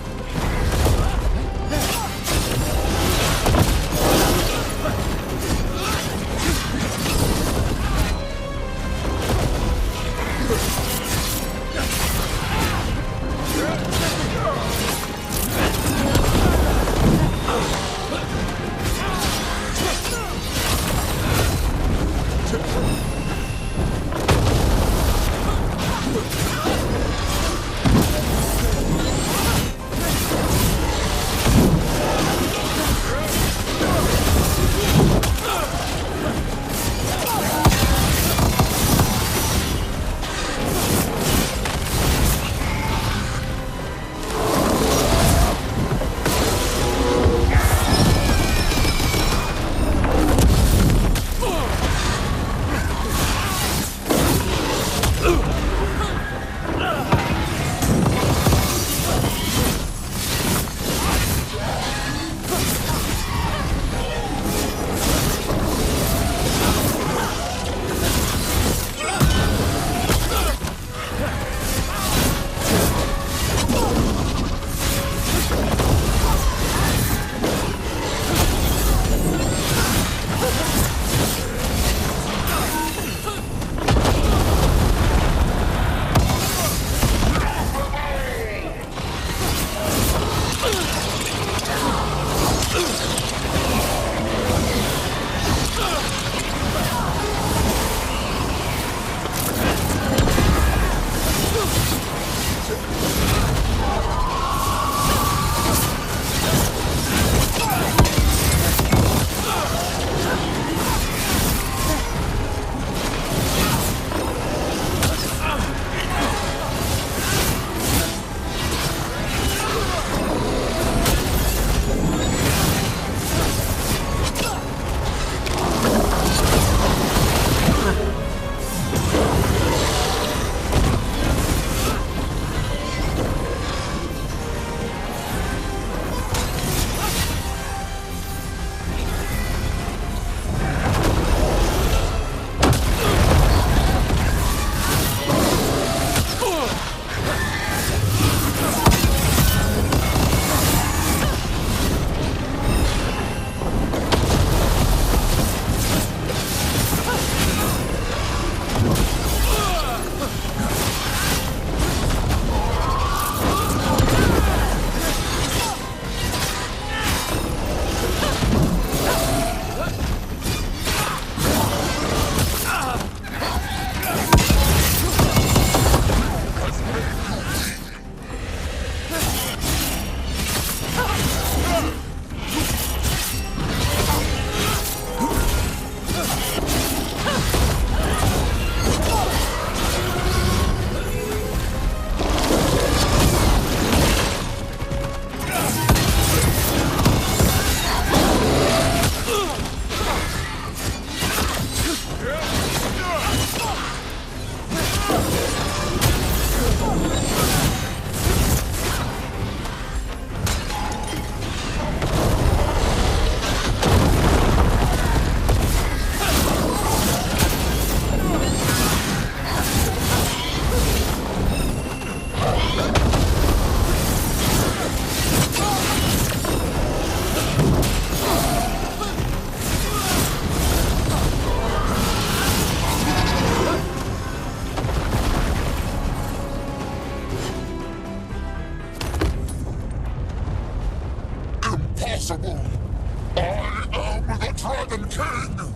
Dragon King!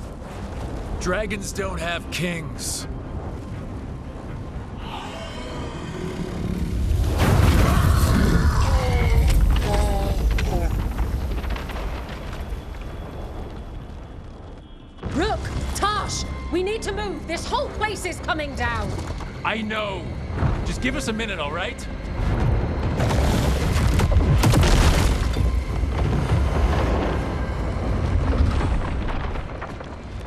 Dragons don't have kings. Rook! Taash! We need to move! This whole place is coming down! I know. Just give us a minute, all right?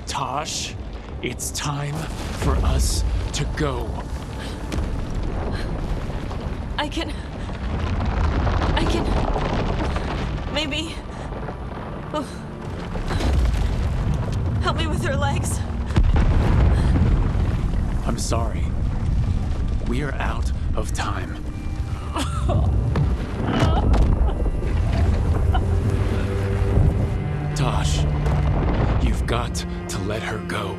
Taash, it's time for us to go. I can... Maybe... Oh. Help me with her legs. I'm sorry. We are out of time. Taash, you've got to let her go.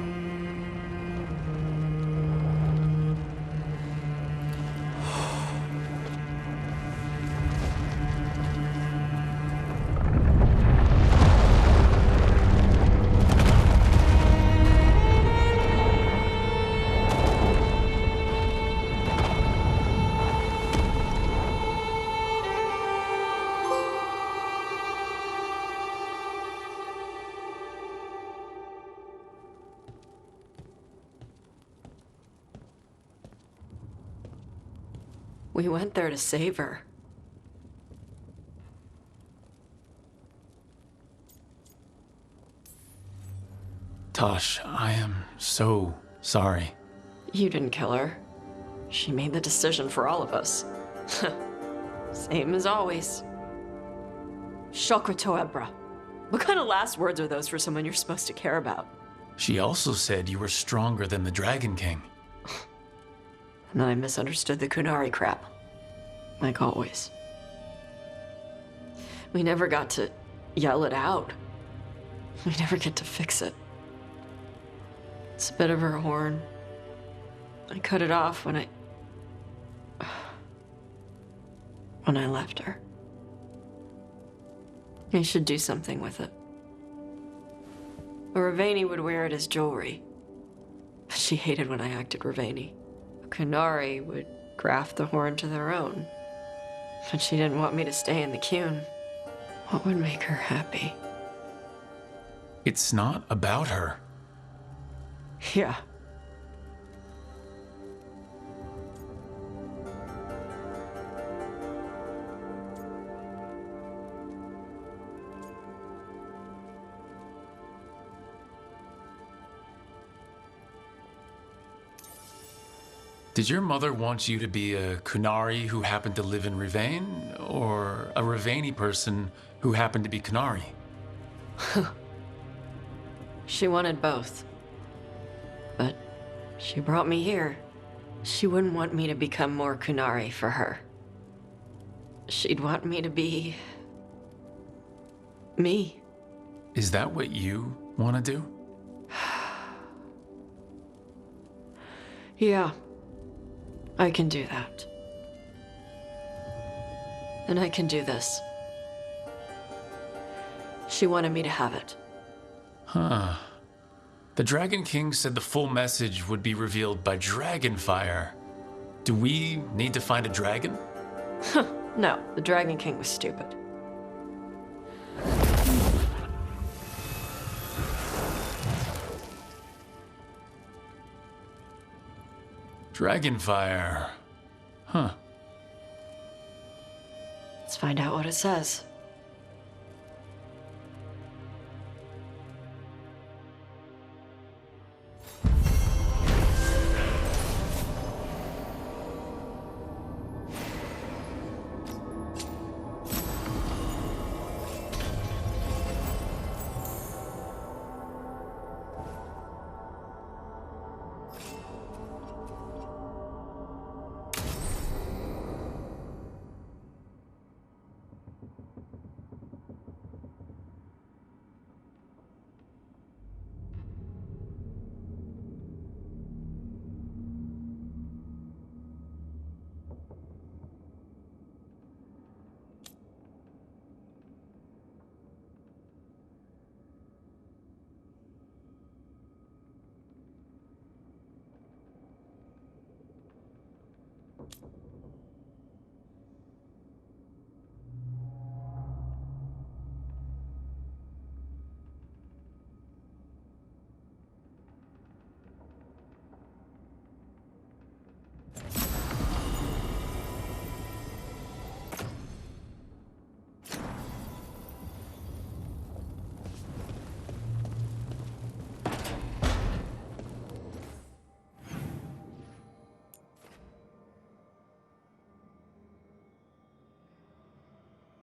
We went there to save her. Taash, I am so sorry. You didn't kill her. She made the decision for all of us. Same as always. Shokra Toebra. What kind of last words are those for someone you're supposed to care about? She also said you were stronger than the Dragon King. And then I misunderstood the Kunari crap. Like always. We never got to yell it out. We never get to fix it. It's a bit of her horn. I cut it off when I left her. I should do something with it. A Ravani would wear it as jewelry. But she hated when I acted Ravani. A Kunari would graft the horn to their own. But she didn't want me to stay in the Qun. What would make her happy? It's not about her. Yeah. Did your mother want you to be a Kunari who happened to live in Rivain, or a Ravani person who happened to be Kunari? She wanted both. But she brought me here. She wouldn't want me to become more Kunari for her. She'd want me to be... me. Is that what you want to do? Yeah. I can do that. And I can do this. She wanted me to have it. Huh. The Dragon King said the full message would be revealed by Dragonfire. Do we need to find a dragon? No, the Dragon King was stupid. Dragonfire. Huh. Let's find out what it says.